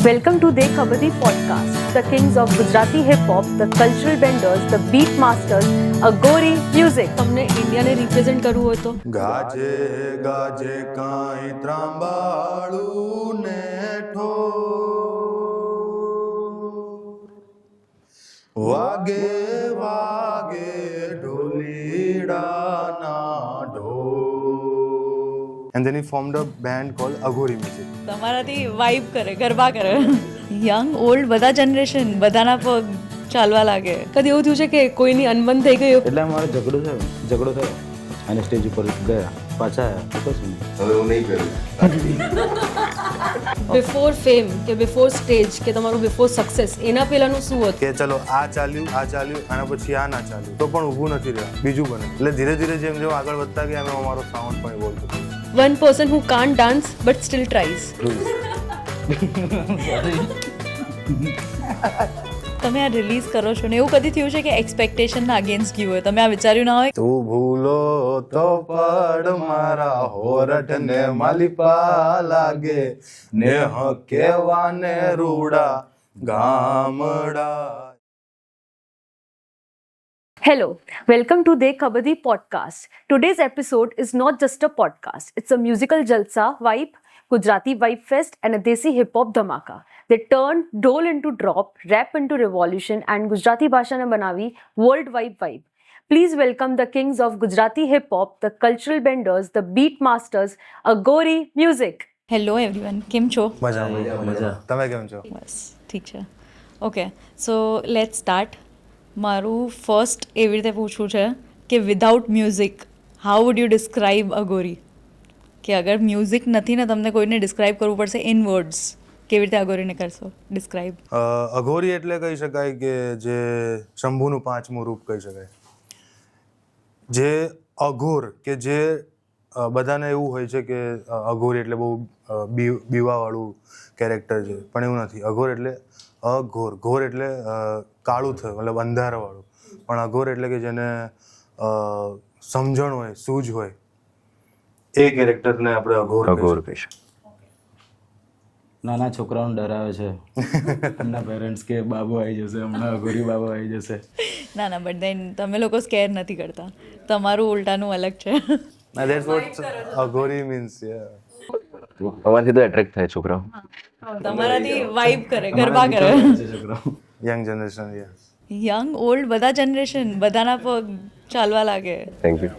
Welcome to Dekh Kabaddi podcast, the kings of Gujarati hip hop, the cultural benders, the beat masters, Agori music. તમને ઇન્ડિયાને represent કરવું હોય તો ગાજે ગાજે કાંઈ ત્રાંબાળું ને Thor વાગે વાગે ઢોલીડાના ઢોર. And then he formed a band called Agori Music. તમારાથી વાઇબ કરે, ગરબા કરે. યંગ ઓલ્ડ બધા જનરેશન બધાના પગ ચાલવા લાગે. કદી એવું થયું છે કે કોઈની અનબન થઈ ગઈ એટલે અમારો ઝઘડો થયો અને સ્ટેજ ઉપર ગયા પાછા આવ્યા તો કશું નહીં. હવે હું નહીં કરું. બિફોર ફેમ કે બિફોર સ્ટેજ કે તમારું બિફોર સક્સેસ એના પહેલાનું શું હતું? કે ચલો આ ચાલ્યું આના પછી આ ના ચાલ્યું તો પણ ઊભું નથી રહ્યા, બીજું બને. એટલે ધીરે ધીરે જેમ જેમ આગળ વધતા ગયા એમ અમારો સાઉન્ડ પણ ઇવોલ્વ થતો. One person who can't dance but still tries. તમે આ રિલીઝ કરો છો ને એવું કદી થયું છે કે એક્સપેક્ટેશનના અગેન્સ્ટ ગયું હોય, તમે આ વિચાર્યું ના હોય? તું ભૂલો તો પડ મારા હોરઠ ને માલિપા લાગે ને કેવાને રૂડા ગામડા. Hello, welcome to Dekh Kabaddi podcast. Today's episode is not just a podcast, it's a musical jalsa vibe, Gujarati vibe fest and a Desi hip hop dhamaka. They turned dole into drop, rap into revolution and Gujarati bhasha ne banavi worldwide vibe. Please welcome the kings of Gujarati hip hop, the cultural benders, the beat masters, Agori music. Hello everyone, કેમ છો? મજા. તમે કેમ છો? બસ ઠીક છે. Okay, so let start. મારું ફર્સ્ટ એવી રીતે પૂછવું છે કે without music how would you describe Agori? કે અગર મ્યુઝિક નથી ને તમને કોઈને ડિસ્ક્રાઇબ કરવું પડશે ઇન વર્ડ્સ, કેવી રીતે અગોરીને કરશો ડિસ્ક્રાઇબ? અઘોરી એટલે કહી શકાય કે જે શંભુનું પાંચમું રૂપ કહી શકાય. જે અઘોર કે જે બધાને એવું હોય છે કે અઘોરી એટલે બહુ બીવાવાળું કેરેક્ટર છે, પણ એવું નથી. અઘોર એટલે અઘોર, ઘોર એટલે કાળું થયું, મતલબ અંધારાવાળું. પણ અઘોર એટલે કે જેને સમજણ હોય, સૂઝ હોય, એ કેરેક્ટરને આપણે અઘોર કહીશું. નાના છોકરાઓને ડરાવે છે એમના પેરેન્ટ્સ કે બાબુ આવી જશે, હમણાં અઘોરી બાબુ આવી જશે. ના બટ દેન તમે લોકો સ્કેર નથી કરતા, તમારું ઉલટાનું અલગ છે. That's what Aghori means, yeah. અમારાથી તો એટ્રેક્ટ થાય છોકરાઓ, તમારાથી વાઇબ કરે, ગરબા કરે. છોકરાઓ young generation, yeah. Young old બધા જનરેશન બધાના પગ ચાલવા લાગે. Thank you.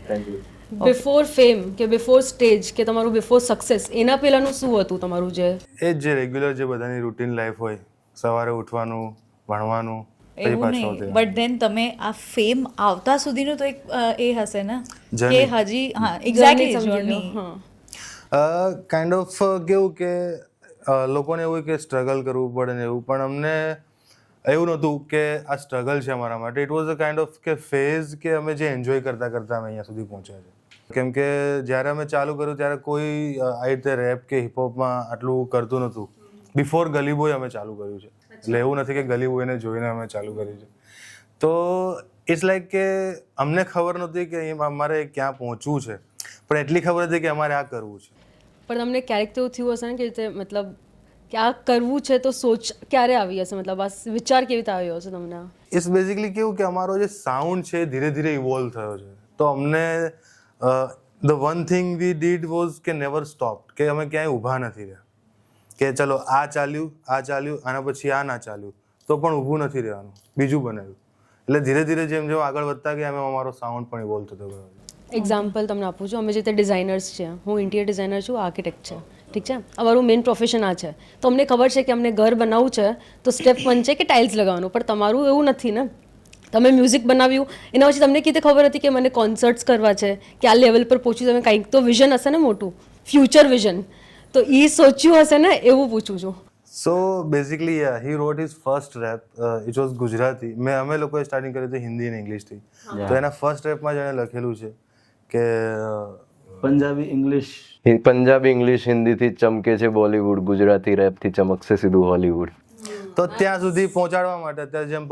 બિફોર ફેમ કે બિફોર સ્ટેજ કે તમારું બિફોર સક્સેસ એના પહેલાનું શું હતું તમારું? જે એ જ જે રેગ્યુલર જે બધાની રૂટીન લાઈફ હોય, સવારે ઉઠવાનું, ભણવાનું, પછી એવું પાછું નહીં, બટ દેન તમે આ ફેમ આવતા સુધીનું તો એક એ હશે ને કે Journey. હજી હા એક્ઝેક્ટલી સમજી લો. જર્ની. હા. કાઇન્ડ ઓફ કેવું કે લોકોને એવું કે સ્ટ્રગલ કરવું પડે ને એવું, પણ અમને એવું નહોતું કે આ સ્ટ્રગલ છે અમારા માટે. It was a kind of કે ફેઝ કે અમે જે એન્જોય કરતા કરતા અમે અહીંયા સુધી પહોંચ્યા છે. કેમ કે જ્યારે અમે ચાલુ કર્યું ત્યારે કોઈ આ રીતે રેપ કે હિપહોપમાં આટલું કરતું નહોતું. બિફોર ગલી બોય અમે ચાલુ કર્યું છે, એટલે એવું નથી કે ગલી બોયને જોઈને અમે ચાલુ કર્યું છે. તો ઇટ્સ લાઈક કે અમને ખબર નહોતી કે અમારે ક્યાં પહોંચવું છે, પણ એટલી ખબર હતી કે અમારે આ કરવું છે. પણ તમને ક્યારેક તો એવું થયું હશે ને કે રીતે મતલબ કે આ કરવું છે તો સોચ ક્યારે આવી હશે, મતલબ આ વિચાર કેવી રીતે આવ્યો હશે તમને? ઇટ્સ બેઝિકલી કેવું કે અમારો જે સાઉન્ડ છે ધીરે ધીરે ઇવોલ્વ થયો છે. તો અમને the one thing we did was કે નેવર સ્ટોપ, કે અમે ક્યાંય ઊભા નથી રહ્યા કે ચલો આ ચાલ્યું આના પછી આ ના ચાલ્યું તો પણ ઊભું નથી રહેવાનું, બીજું બનાવ્યું. એટલે ધીરે ધીરે જેમ જેમ આગળ વધતા ગયા એમ અમારો સાઉન્ડ પણ ઇવોલ્વ થતો ગયો. એક્ઝામ્પલ તમને આપું છું, અમે જે તે ડિઝાઇનર્સ છે, હું ઇન્ટિરિયર ડિઝાઇનર છું, આર્કિટેક્ટ છે, ઠીક છે. અમારું મેઇન પ્રોફેશન આ છે. તો અમને ખબર છે કે અમને ઘર બનાવવું છે તો સ્ટેપ 1 છે કે ટાઇલ્સ લગાવવાનું, પણ તમારું એવું નથી ને. તમે મ્યુઝિક બનાવ્યું, એના પછી તમને કીધે ખબર હતી કે મને કોન્સર્ટ્સ કરવા છે, કે આ લેવલ પર પહોંચ્યું, તમે કંઈક તો વિઝન હશે ને મોટું, ફ્યુચર વિઝન, તો એ સોચ્યું હશે ને, એવું પૂછું છું. So basically he wrote his first rap, it was Gujarati. અમે લોકોએ સ્ટાર્ટિંગ કર્યું હતું હિન્દી અને ઇંગ્લિશથી. તો એના ફર્સ્ટ રેપમાં જ એણે લખેલું છે કે પંજાબી ઇંગ્લિશ હિન્દીથી ચમકે છે બોલીવુડ, ગુજરાતી રેપથી ચમકશે સીધું હોલીવુડ. તો ત્યાં સુધી પહોંચાડવા માટે અત્યારે જેમ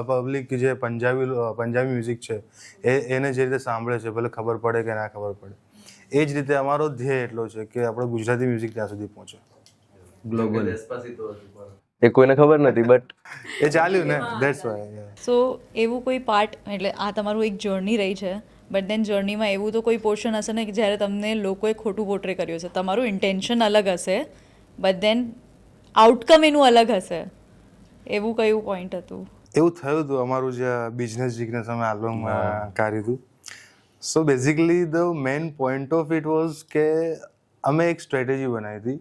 પબ્લિક જે પંજાબી મ્યુઝિક છે એને જે રીતે સાંભળે છે, ભલે ખબર પડે કે ના ખબર પડે, એ જ રીતે અમારો ધ્યેય એટલો છે કે આપણે ગુજરાતી મ્યુઝિક ત્યાં સુધી પહોંચે. ગ્લોબલ. એ કોઈને ખબર નથી બટ એ ચાલ્યું ને, ધેટ્સ વાય. સો એવું કોઈ પાર્ટ, એટલે આ તમારું એક જર્ની રહી છે, બટ દેન જર્નીમાં એવું તો કોઈ પોર્શન હશે ને કે જ્યારે તમને લોકોએ ખોટું પોર્ટ્રે કર્યું છે, તમારું ઇન્ટેન્શન અલગ હશે બટ દેન આઉટકમ એનું અલગ હશે, એવું કયું પોઈન્ટ હતું? એવું થયું હતું અમારું જે બિઝનેસ જિગ્નેસ અમે આલ્બમમાં કર્યું હતું. So basically the main point of it was કે અમે એક સ્ટ્રેટેજી બનાવી હતી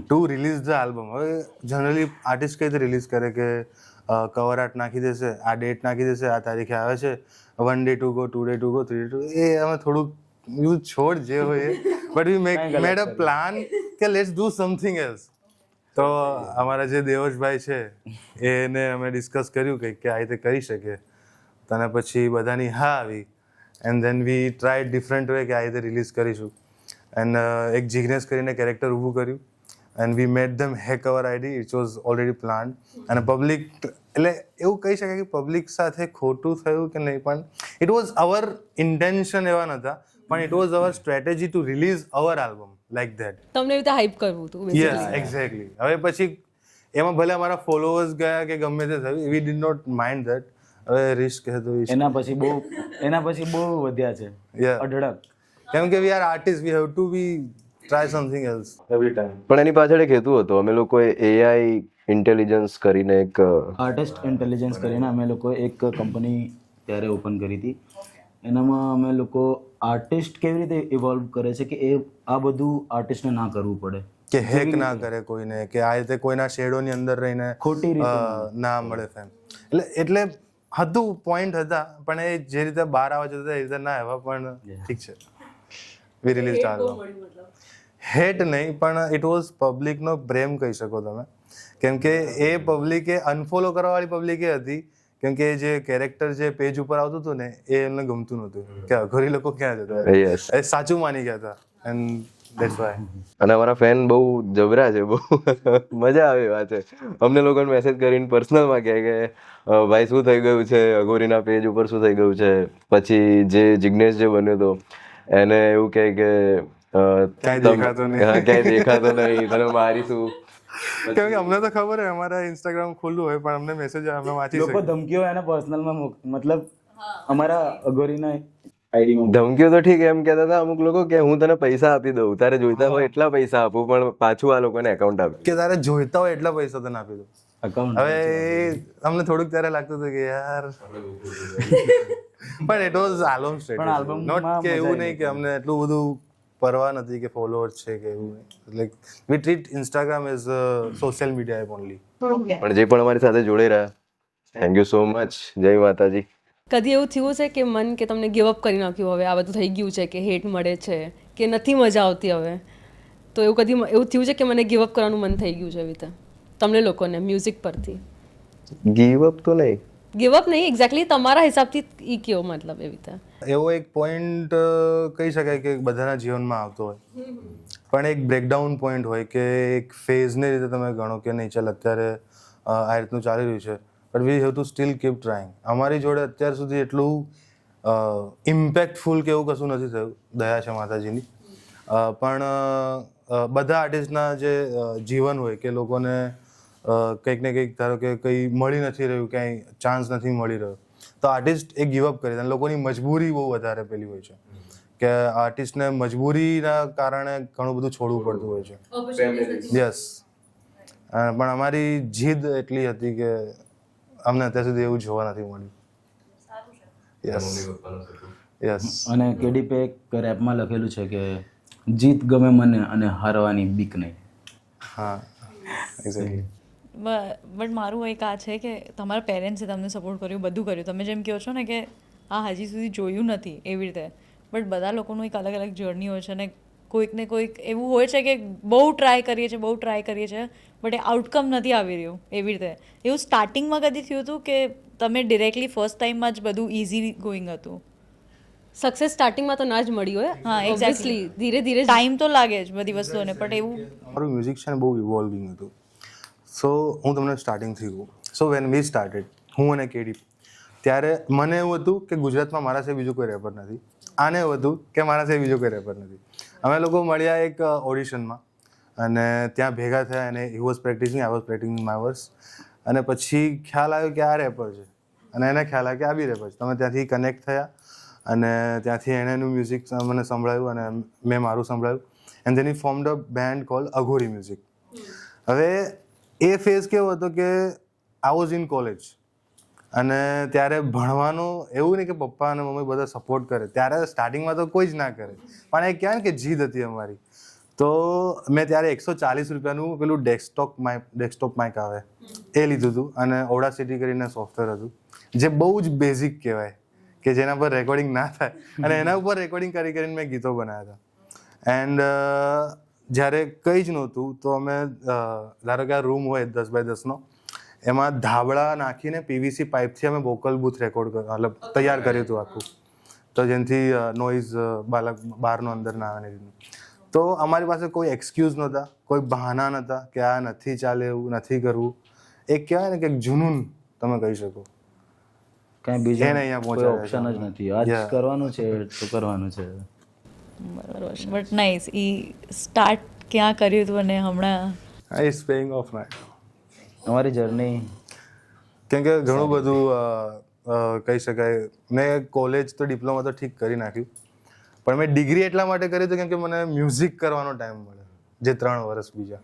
ટુ રિલીઝ ધ આલ્બમ. હવે જનરલી આર્ટિસ્ટ કઈ રીતે રિલીઝ કરે કે કવર આર્ટ નાખી દેશે, આ ડેટ નાખી દેશે, આ તારીખે આવે છે, 1 day to go, 2 day to go, 3 day to go. એ અમે થોડુંક યુ છોડ જે હોય એ, but we made a plan કે લેટ્સ ડુ સમથિંગ એલ્સ. તો અમારા જે દેવશભાઈ છે એને અમે ડિસ્કસ કર્યું કંઈક કે આ રીતે કરી શકીએ, તને પછી બધાની હા આવી and then V try different way કે આ રીતે રિલીઝ કરીશું. એન્ડ એક જિગ્નેશ કરીને કેરેક્ટર ઊભું કર્યું and we made them hack our ID. It was already planned. અને પબ્લિક, એટલે એવું કહી શકાય કે પબ્લિક સાથે ખોટું થયું કે નહીં, પણ ઇટ વોઝ અવર ઇન્ટેન્શન એવા નહોતા, પણ it was our strategy to release our album like that. તમને એવી રીતે હાઇપ કરવું હતું યસ, એક્ઝેક્ટલી. હવે પછી એમાં ભલે અમારા ફોલોઅર્સ ગયા કે ગમે તે થયું, we did not mind that. હવે રિસ્ક હતું એના પછી બહુ વધ્યા છે અઢળક. કેમ કે we are artist, we have to be try something else every time. પણ એની પાછળ એક હેતુ હતો. અમે લોકોએ AI ઇન્ટેલિજન્સ કરીને એક આર્ટિસ્ટ ઇન્ટેલિજન્સ કરીને અમે લોકો એક કંપની ત્યારે ઓપન કરી હતી. એનામાં અમે લોકો આર્ટિસ્ટ કેવી રીતે ઇવોલ્વ કરે છે કે એ આ બધું આર્ટિસ્ટને ના કરવું પડે, કે હેક ના કરે કોઈને, કે આ રીતે કોઈના શેડોની અંદર રહીને ખોટી રીતે ના મળે ફેમ. એટલે હતું, પોઈન્ટ હતા, પણ એ જે રીતે બહાર આવવા જતા એ રીતે ના આવ્યા. પણ ઠીક છે, વી રિલીઝ આલ્બમ. હેટ નહીં, પણ ઇટ વોઝ પબ્લિકનો પ્રેમ કહી શકો તમે. કેમ કે એ પબ્લિકે અનફોલો કરવાવાળી પબ્લિકે હતી. કેમ કે જે કેરેક્ટર જે પેજ ઉપર આવતું હતું ને એ એમને ગમતું નહોતું કે અઘોરી લોકો ક્યાં જતા, યસ, એ સાચું માની ગયા હતા. And that's why. અને અમારા ફેન બહુ જબરા છે, બહુ મજા આવે વાત છે. અમને લોકોને મેસેજ કરીને પર્સનલમાં કહે કે ભાઈ શું થઈ ગયું છે, અઘોરીના પેજ ઉપર શું થઈ ગયું છે. પછી જે જિગ્નેશ જે બન્યો હતો એને એવું કહે કે ક્યાંય દેખાતો નહીં. હા, ક્યાંય દેખાતો નહીં, તને મારીશું. કેમ કે અમને તો ખબર હોય અમારા ઇન્સ્ટાગ્રામ ખુલ્લું હોય, પણ અમને મેસેજ અમે વાંચી લોકો શકીએ. ધમકીઓ એના પર્સનલમાં મતલબ અમારા અઘોરીના આઈડીમાં ધમકીઓ તો ઠીક, એમ કહેતા હતા અમુક લોકો કે હું તને પૈસા આપી દઉં, તારે જોઈતા હોય એટલા પૈસા આપું, પણ પાછું આ લોકોને એકાઉન્ટ આપે કે તારે જોઈતા હોય એટલા પૈસા તને આપી દો. અકાઉન્ટ. હવે અમને થોડુંક ત્યારે લાગતું હતું કે યાર, પણ it was album status. album note માં કે મજા એવું આવી નહીં કે અમને એટલું બધું પરવા નથી કે ફોલોઅર્સ છે કે એવું નહીં. Like we treat Instagram as social media app only. પણ જે પણ અમારી સાથે જોડે રહ્યા, થેન્ક યુ સો મચ. જય માતાજી. કદી એવું થયું છે કે મન કે તમને ગિવ અપ કરી નાખ્યું, હવે આ બધું થઈ ગયું છે, કે હેટ મળે છે, કે નથી મજા આવતી હવે, તો એવું કદી એવું થયું છે કે મને ગિવ અપ કરવાનું મન થઈ ગયું છે એવી રીતે તમને લોકોને મ્યુઝિક પરથી? ગીવ અપ તો નહીં, ગિવ અપ નહીં, એક્ઝેક્ટલી તમારા હિસાબથી ઈ કયો, મતલબ એવી રીતે. એવો એક પોઈન્ટ કહી શકાય કે બધાના જીવનમાં આવતો હોય, પણ એક બ્રેકડાઉન પોઈન્ટ હોય કે એક ફેઝને રીતે તમે ગણો કે નહીં ચાલ અત્યારે આ રીતનું ચાલી રહ્યું છે, but we have two steel keep trying. અમારી જોડે અત્યાર સુધી એટલું ઇમ્પેક્ટફુલ કે એવું કશું નથી થયું, દયા છે માતાજીની. પણ બધા આર્ટિસ્ટના જે જીવન હોય કે લોકોને કંઈક ને કંઈક, ધારો કે કંઈ મળી નથી રહ્યું, ક્યાંય ચાન્સ નથી મળી રહ્યો, તો આર્ટિસ્ટ એ ગિવ અપ કરી દે. લોકોની મજબૂરી બહુ વધારે પેલી હોય છે કે આર્ટિસ્ટને મજબૂરીના કારણે ઘણું બધું છોડવું પડતું હોય છે. યસ, પણ અમારી જીદ એટલી હતી કે અમને અત્યાર સુધી એવું જોવા નથી મળ્યું. Yes yes. અને કેડીપે એક રેપમાં લખેલું છે કે જીત ગમે મને અને હારવાની બીક નહીં. હા, એક્ઝેક્ટલી. બટ મારું એક આ છે કે તમારા પેરેન્ટ્સે તમને સપોર્ટ કર્યું, બધું કર્યું, તમે જેમ કહો છો ને કે આ હજી સુધી જોયું નથી એવી રીતે, બટ બધા લોકોનું એક અલગ અલગ જર્ની હોય છે ને કોઈક ને કોઈક એવું હોય છે કે બહુ ટ્રાય કરીએ છીએ બટ એ આઉટકમ નથી આવી રહ્યું એવી રીતે. એવું સ્ટાર્ટિંગમાં કદી થયું હતું કે તમે ડિરેક્ટલી ફર્સ્ટ ટાઈમમાં જ બધું ઇઝી ગોઈંગ હતું? સક્સેસ સ્ટાર્ટિંગમાં તો ના જ મળી હોય, હા, ઓબ્વિયસલી ધીરે ધીરે ટાઈમ તો લાગે જ બધી વસ્તુઓને, પણ એવું મારું મ્યુઝિક છે ને બહુ ઇવોલ્વિંગ હતું. સો હું તમને સ્ટાર્ટિંગથી કહું. સો વેન વી સ્ટાર્ટેડ, હું અને કેડી, ત્યારે મને એવું હતું કે ગુજરાતમાં મારા સિવાય બીજું કોઈ રેપર નથી. આને એવું હતું કે મારા સિવાય બીજું કોઈ રેપર નથી. અમે લોકો મળ્યા એક ઓડિશનમાં અને ત્યાં ભેગા થયા અને he was practising, I was practising my verse. અને પછી ખ્યાલ આવ્યો કે આ રેપર છે અને એને ખ્યાલ આવ્યો કે આ બી રેપર છે. તમે ત્યાંથી કનેક્ટ થયા અને ત્યાંથી એણે એનું મ્યુઝિક મને સંભળાયું અને મેં મારું સંભળાયું. And then he formed a band called Aghori music. હવે એ ફેઝ કેવો હતો કે આઈ વોઝ ઇન કોલેજ અને ત્યારે ભણવાનું એવું નહીં કે પપ્પા અને મમ્મી બધા સપોર્ટ કરે. ત્યારે સ્ટાર્ટિંગમાં તો કોઈ જ ના કરે, પણ એ કહેવાય ને કે જીદ હતી અમારી. તો મેં ત્યારે 140 રૂપિયાનું પેલું ડેસ્કટોપ માઇક આવે એ લીધું હતું અને ઓડાસિટી કરીને સોફ્ટવેર હતું જે બહુ જ બેઝિક કહેવાય કે જેના પર રેકોર્ડિંગ ના થાય અને એના ઉપર રેકોર્ડિંગ કરીને મેં ગીતો બનાવ્યા હતા. એન્ડ જ્યારે કંઈ જ નહોતું તો અમે ધારો કે આ રૂમ હોય 10 બાય 10નો, એમાં ધાબળા નાખીને પીવીસી પાઇપથી અમે વોકલ બૂથ મતલબ તૈયાર કર્યું હતું આખું, તો જેનાથી નોઇઝ બહારનો અંદર ના આવે રીતનું. તો અમારી પાસે કોઈ એક્સક્યુઝ નહોતા, કોઈ બહાના નહોતા કે આ નથી ચાલે, એવું નથી કરવું. એક કહેવાય ને કે જુનૂન તમે કહી શકો. કાંઈ બીજું એને અહીંયા કોઈ ઓપ્શન જ નથી. આજ કરવાનું છે તો કરવાનું છે. બરાબર છે. But nice. એ સ્ટાર્ટ ક્યાં કર્યું હતું અને હમણાં આઈ ઇઝ પેઇંગ ઓફ નાઇટ. અમારી જર્ની કેમ કે ઘણું બધું કહી શકાય. મેં કોલેજ તો ડિપ્લોમા તો ઠીક કરી નાખ્યું, પણ મેં ડિગ્રી એટલા માટે કરી હતી કેમ કે મને મ્યુઝિક કરવાનો ટાઈમ મળે, જે 3 વર્ષ બીજા.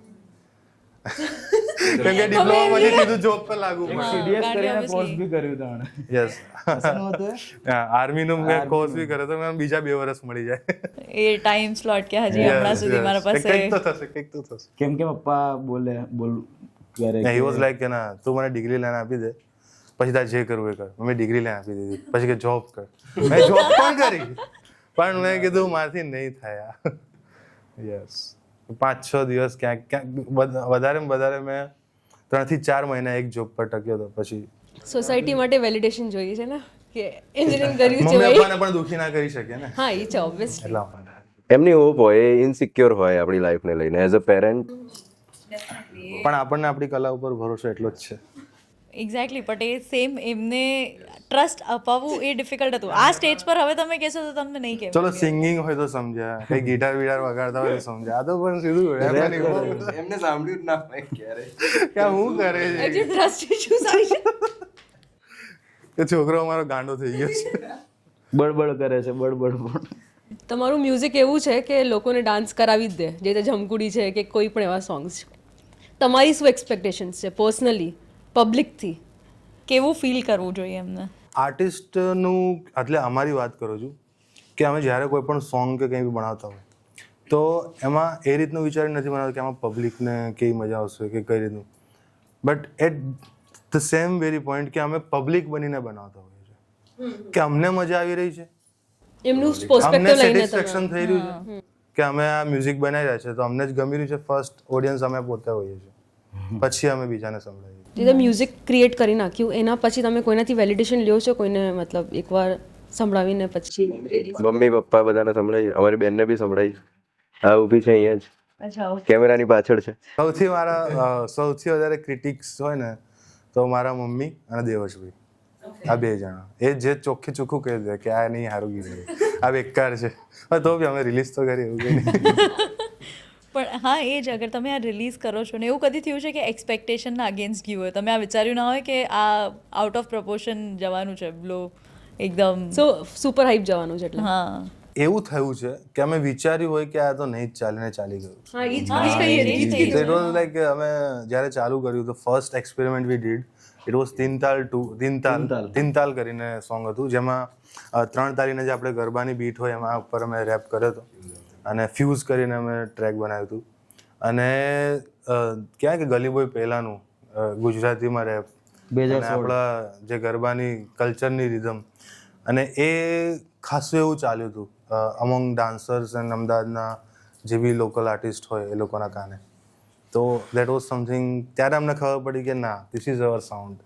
કેમ કે ડિપ્લોમા પછી સીધું જોબ પર લાગુ પડે. સીડીએસ કરીને કોર્સ બી કર્યું તમે. યસ, આર્મીનું મેં કોર્સ બી કર્યો તો મને બીજા 2 વર્ષ મળી જાય. એ ટાઈમ સ્લોટ કે હજી હમણાં સુધી મારા પાસે કંઈક તો થશે. કેમ કે પપ્પા બોલ કરે હી વોઝ લાઈક કે ના તું મને ડિગ્રી લઈને આપી દે, પછી તારે જે કરવું એ કર. મેં ડિગ્રી લઈને આપી દીધી. પછી કે જોબ કર. મેં જોબ પણ કરી, પણ મેં કીધું મારથી નહીં થાય. યસ, 5-6 દિવસ ક્યાંક વધારે મેં 3 થી 4 મહિના એક જોબ પર ટક્યો હતો. પછી સોસાયટી માટે વેલિડેશન જોઈએ છે ને કે એન્જિનિયરિંગ કર્યું છે મમ્મી ભાઈ. પપ્પાને પણ દુખી ના કરી શકે ને, હા એ છે ઓબ્વિયસલી. એટલા માટે. એમની હોપ હોય, એ ઇનસિક્યોર હોય આપણી લાઈફને લઈને એઝ અ પેરેન્ટ. પણ આપણને આપણી કલા ઉપર ભરોસો એટલો જ છે. એક્ઝેક્ટલી. બટ એ સેમ એમને ટ્રસ્ટ અપાવવું એ ડિફિકલ્ટ હતું. આ સ્ટેજ પર હવે તમે કહેશો તો તમને નહીં કહેવાય. ચલો સિંગિંગ હોય તો સમજ્યા, કઈ ગિટાર વિટાર વગાડતા હોય તો સમજ્યા. આ તો પણ સીધું એમને સાંભળ્યું જ ના હોય ક્યારે. કે હું કરે છે હજી ટ્રસ્ટ ઇશ્યુઝ આવી છે. કે છોકરો અમારો ગાંડો થઈ ગયો છે. બળબડ કરે છે, બળબડ. તમારું મ્યુઝિક એવું છે કે લોકોને ડાન્સ કરાવી જ દે, જે રીતે જમકુડી છે કે કોઈ પણ એવા સોંગ્સ છે. તમારી શું એક્સપેક્ટેશન્સ છે પર્સનલી પબ્લિકથી? કેવું ફીલ કરવું જોઈએ એમને? આર્ટિસ્ટનું એટલે અમારી વાત કરું છું કે અમે જ્યારે કોઈ પણ સોંગ કે કંઈ બી બનાવતા હોય તો એમાં એ રીતનું વિચારી નથી બનાવતા કે આમાં પબ્લિકને કેવી મજા આવશે કે કઈ રીતનું. But at the same very point કે અમે પબ્લિક બનીને બનાવતા હોઈએ છીએ કે અમને મજા આવી રહી છે, એમનું અમને પર્સપેક્ટિવ લઈને સેટિસ્ફેક્શન થઈ રહ્યું છે કે અમે આ મ્યુઝિક બનાવી રહ્યા છે તો અમને જ ગમી રહ્યું છે. ફર્સ્ટ ઓડિયન્સ અમે પોતે હોઈએ છીએ, પછી અમે બીજાને સંભળાવીએ. જે મ્યુઝિક ક્રિએટ કરી નાખ્યું એના પછી તમે કોઈનાથી વેલિડેશન લ્યો છો? કોઈને મતલબ એકવાર સંભળાવીને પછી? મમ્મી પપ્પા બધાને સંભળાવી, અમારી બેનને બી સંભળાવી. આ ઊભી છે અહીંયા જ, કેમેરાની પાછળ છે. સૌથી વધારે ક્રિટિક્સ હોય ને તો મારા મમ્મી અને દેવશભાઈ, આ 2 જણા. એ જે ચોખ્ખું કહી દે કે આ નહીં સારું ગીત, આ બેકાર છે, તો બી અમે રિલીઝ તો કરી, એવું કંઈ નહીં. પણ હા, એ જ અગર તમે આ રિલીઝ કરો છો ને એવું કદી થયું છે કે એક્સપેક્ટેશનના અગેન્સ્ટ ગયું હોય, તમે આ વિચાર્યું ના હોય કે આ આઉટ ઓફ પ્રપોર્શન જવાનું છે, બ્લો એકદમ સો સુપર હાઈપ જવાનું છે એટલે? હા, એવું થયું છે કે અમે વિચાર્યું હોય કે આ તો નહીં જ ચાલે ને ચાલી ગયું. હા એ જ કહીએ. ઇટ વોઝ લાઈક અમે જ્યારે ચાલુ કર્યું તો first experiment we did it was તીન તાલ કરીને સોંગ હતું, જેમાં 3 તાલીને જે આપણે ગરબાની બીટ હોય એમાં ઉપર અમે રેપ કર્યો હતો અને ફ્યુઝ કરીને અમે ટ્રેક બનાવ્યું હતું. અને ક્યાં કે ગલી બોય પહેલાંનું ગુજરાતીમાં રેપ, આપણા જે ગરબાની કલ્ચરની રિધમ, અને એ ખાસું એવું ચાલ્યું હતું અમંગ ડાન્સર્સ એન્ડ અમદાવાદના જે બી લોકલ આર્ટિસ્ટ હોય એ લોકોના કાને. તો દેટ વોઝ સમથિંગ, ત્યારે અમને ખબર પડી કે ના, this is our sound.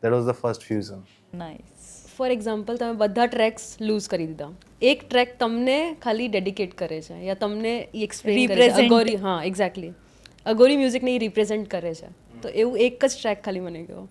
That was the first fusion. Nice. For example તમે બધા ટ્રેક્સ લૂઝ કરી દીધા, એક ટ્રેક તમને ખાલી ડેડિકેટ કરે છે યા તમને એક્સપ્લેન કરે છે અગોરી, હા એક્ઝેક્ટલી અગોરી મ્યુઝિકને એ રિપ્રેઝેન્ટ કરે છે, તો એવું એક જ ટ્રેક ખાલી મને કહો.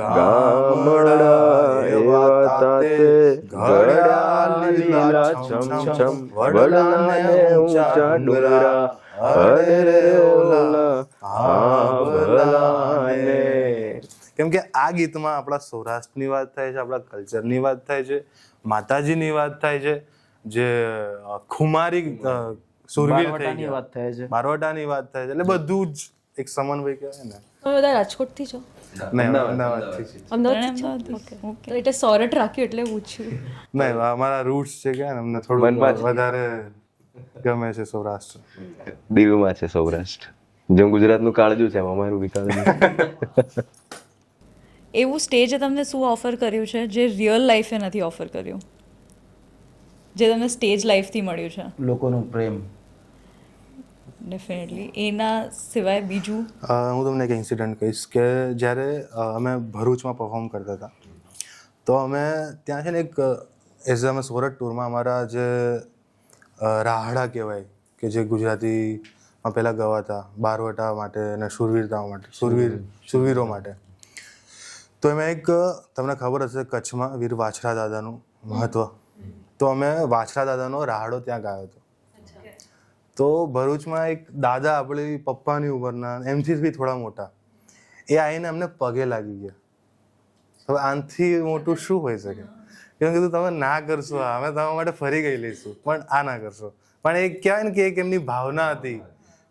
ગામ ચામડા એવા તાતે ઘડિયા લીલા છમ છમ વડલાને ઊંચા ડુંગરા અરે રે ઓલા આંબલાને. કેમ કે આ ગીતમાં આપણા સૌરાષ્ટ્રની વાત થાય છે, આપણા કલ્ચરની વાત થાય છે, માતાજીની વાત થાય છે, જે ખુમારી સુરવીર થઈ બારવટાની ગયા, વાત થાય છે. બારવટાની વાત થાય છે, એટલે બધું જ એક સમન્વય કહેવાય ને. તમે બધા રાજકોટથી છો? નહીં, અમદાવાદથી છે. અમદાવાદથી છો? ઓકે. તો એટલે સોરઠ રાખ્યું એટલે પૂછ્યું. નહીં, અમારા રૂટ્સ છે કે અમને થોડું મનમાં છે. વધારે ગમે છે સૌરાષ્ટ્ર. દિલમાં છે સૌરાષ્ટ્ર. જેમ ગુજરાતનું કાળજું છે એમ અમારું બી કાળજું. એવું સ્ટેજે તમને શું ઓફર કર્યું છે જે રિયલ લાઈફે નથી ઓફર કર્યું, જે તમને સ્ટેજ લાઈફથી મળ્યું છે? લોકોનો પ્રેમ. ડેફિનેટલી. એના સિવાય બીજું? હું તમને એક ઇન્સિડન્ટ કહીશ કે જ્યારે અમે ભરૂચમાં પરફોર્મ કરતા હતા તો અમે ત્યાં છે ને એક એઝ અમે સોરઠ ટૂરમાં અમારા જે રાહડા કહેવાય કે જે ગુજરાતીમાં પહેલાં ગવાતા બારવટા માટે અને શૂરવીરતાઓ માટે શૂરવીરો માટે, તો એમાં એક તમને ખબર હશે કચ્છમાં વીર વાછરા દાદાનું મહત્વ, તો અમે વાછરા દાદાનો રાહડો ત્યાં ગાયો હતો. તો ભરૂચમાં એક દાદા આપણી પપ્પાની ઉંમરના એમથી બી થોડા મોટા એ આવીને અમને પગે લાગી ગયા. હવે આનાથી મોટું શું હોઈ શકે? એમ કીધું તમે ના કરશો, અમે તમારા માટે ફરી ગઈ લઈશું, પણ આ ના કરશો. પણ એ કહેવાય ને કે એક એમની ભાવના હતી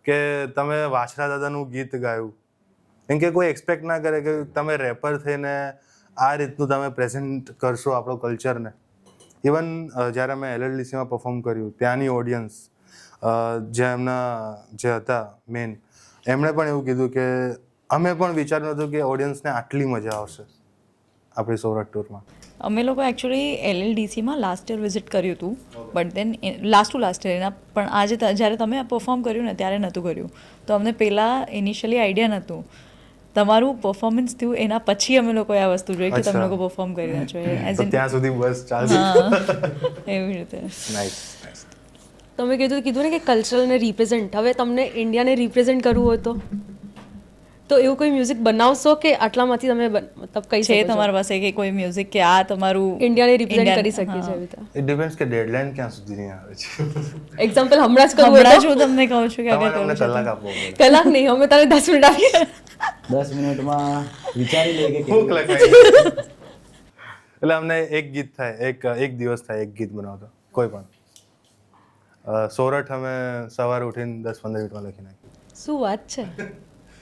કે તમે વાછરા દાદાનું ગીત ગાયું, કેમ કે કોઈ એક્સપેક્ટ ના કરે કે તમે રેપર થઈને આ રીતનું તમે પ્રેઝન્ટ કરશો આપણો કલ્ચરને. ઇવન જ્યારે અમે LLDCમાં પરફોર્મ કર્યું ત્યાંની ઓડિયન્સ જે એમના જે હતા મેન, એમણે પણ એવું કીધું કે અમે પણ વિચાર્યું હતું કે ઓડિયન્સને આટલી મજા આવશે આપણી સોરઠ ટૂરમાં. અમે લોકો એકચ્યુઅલી LLDCમાં લાસ્ટ યર વિઝિટ કર્યું હતું, બટ દેન લાસ્ટ યર એના પણ આજે જ્યારે તમે પરફોર્મ કર્યું ને ત્યારે નહોતું કર્યું, તો અમને પહેલાં ઇનિશિયલી આઈડિયા નહોતું. તમારું પરફોર્મન્સ થયું એના પછી અમે લોકોએ આ વસ્તુ જોઈ કે તમે લોકો પરફોર્મ કરી રહ્યા છો. તો ત્યાં સુધી બસ ચાલશે. એવી રીતે. નાઇસ. તમે કીધું ને કે કલ્ચરલને રિપ્રેઝેન્ટ, હવે તમને ઇન્ડિયાને રિપ્રેઝેન્ટ કરવું હોય તો એવું કોઈ મ્યુઝિક બનાવશો કે આટલામાંથી તમે મતલબ કઈ છે તમારી પાસે કે કોઈ મ્યુઝિક કે આ તમારું ઇન્ડિયાને રિપ્રેઝેન્ટ કરી શકીએ છે એવી રીતે? ઇટ ડિપેન્ડ્સ કે ડેડલાઇન ક્યાં સુધીની આવે છે. એક્ઝામ્પલ હમણાં જ કરવું હમણાં હોય જ હું તમને કહું છું કે તમારે અગર અમને કરવું છે કલાક આપવો પડે. તો કલાક નહીં, અમે તને 10 મિનિટ આપીએ. 10 મિનિટમાં વિચારી લઈએ કે ભૂખ લગાવી એટલે અમને એક ગીત થાય, એક દિવસ થાય એક ગીત બનાવતો કોઈ પણ. સોરઠ અમે સવારે ઉઠીને 10-15 મિનિટમાં લખી નાખીએ. શું વાત છે?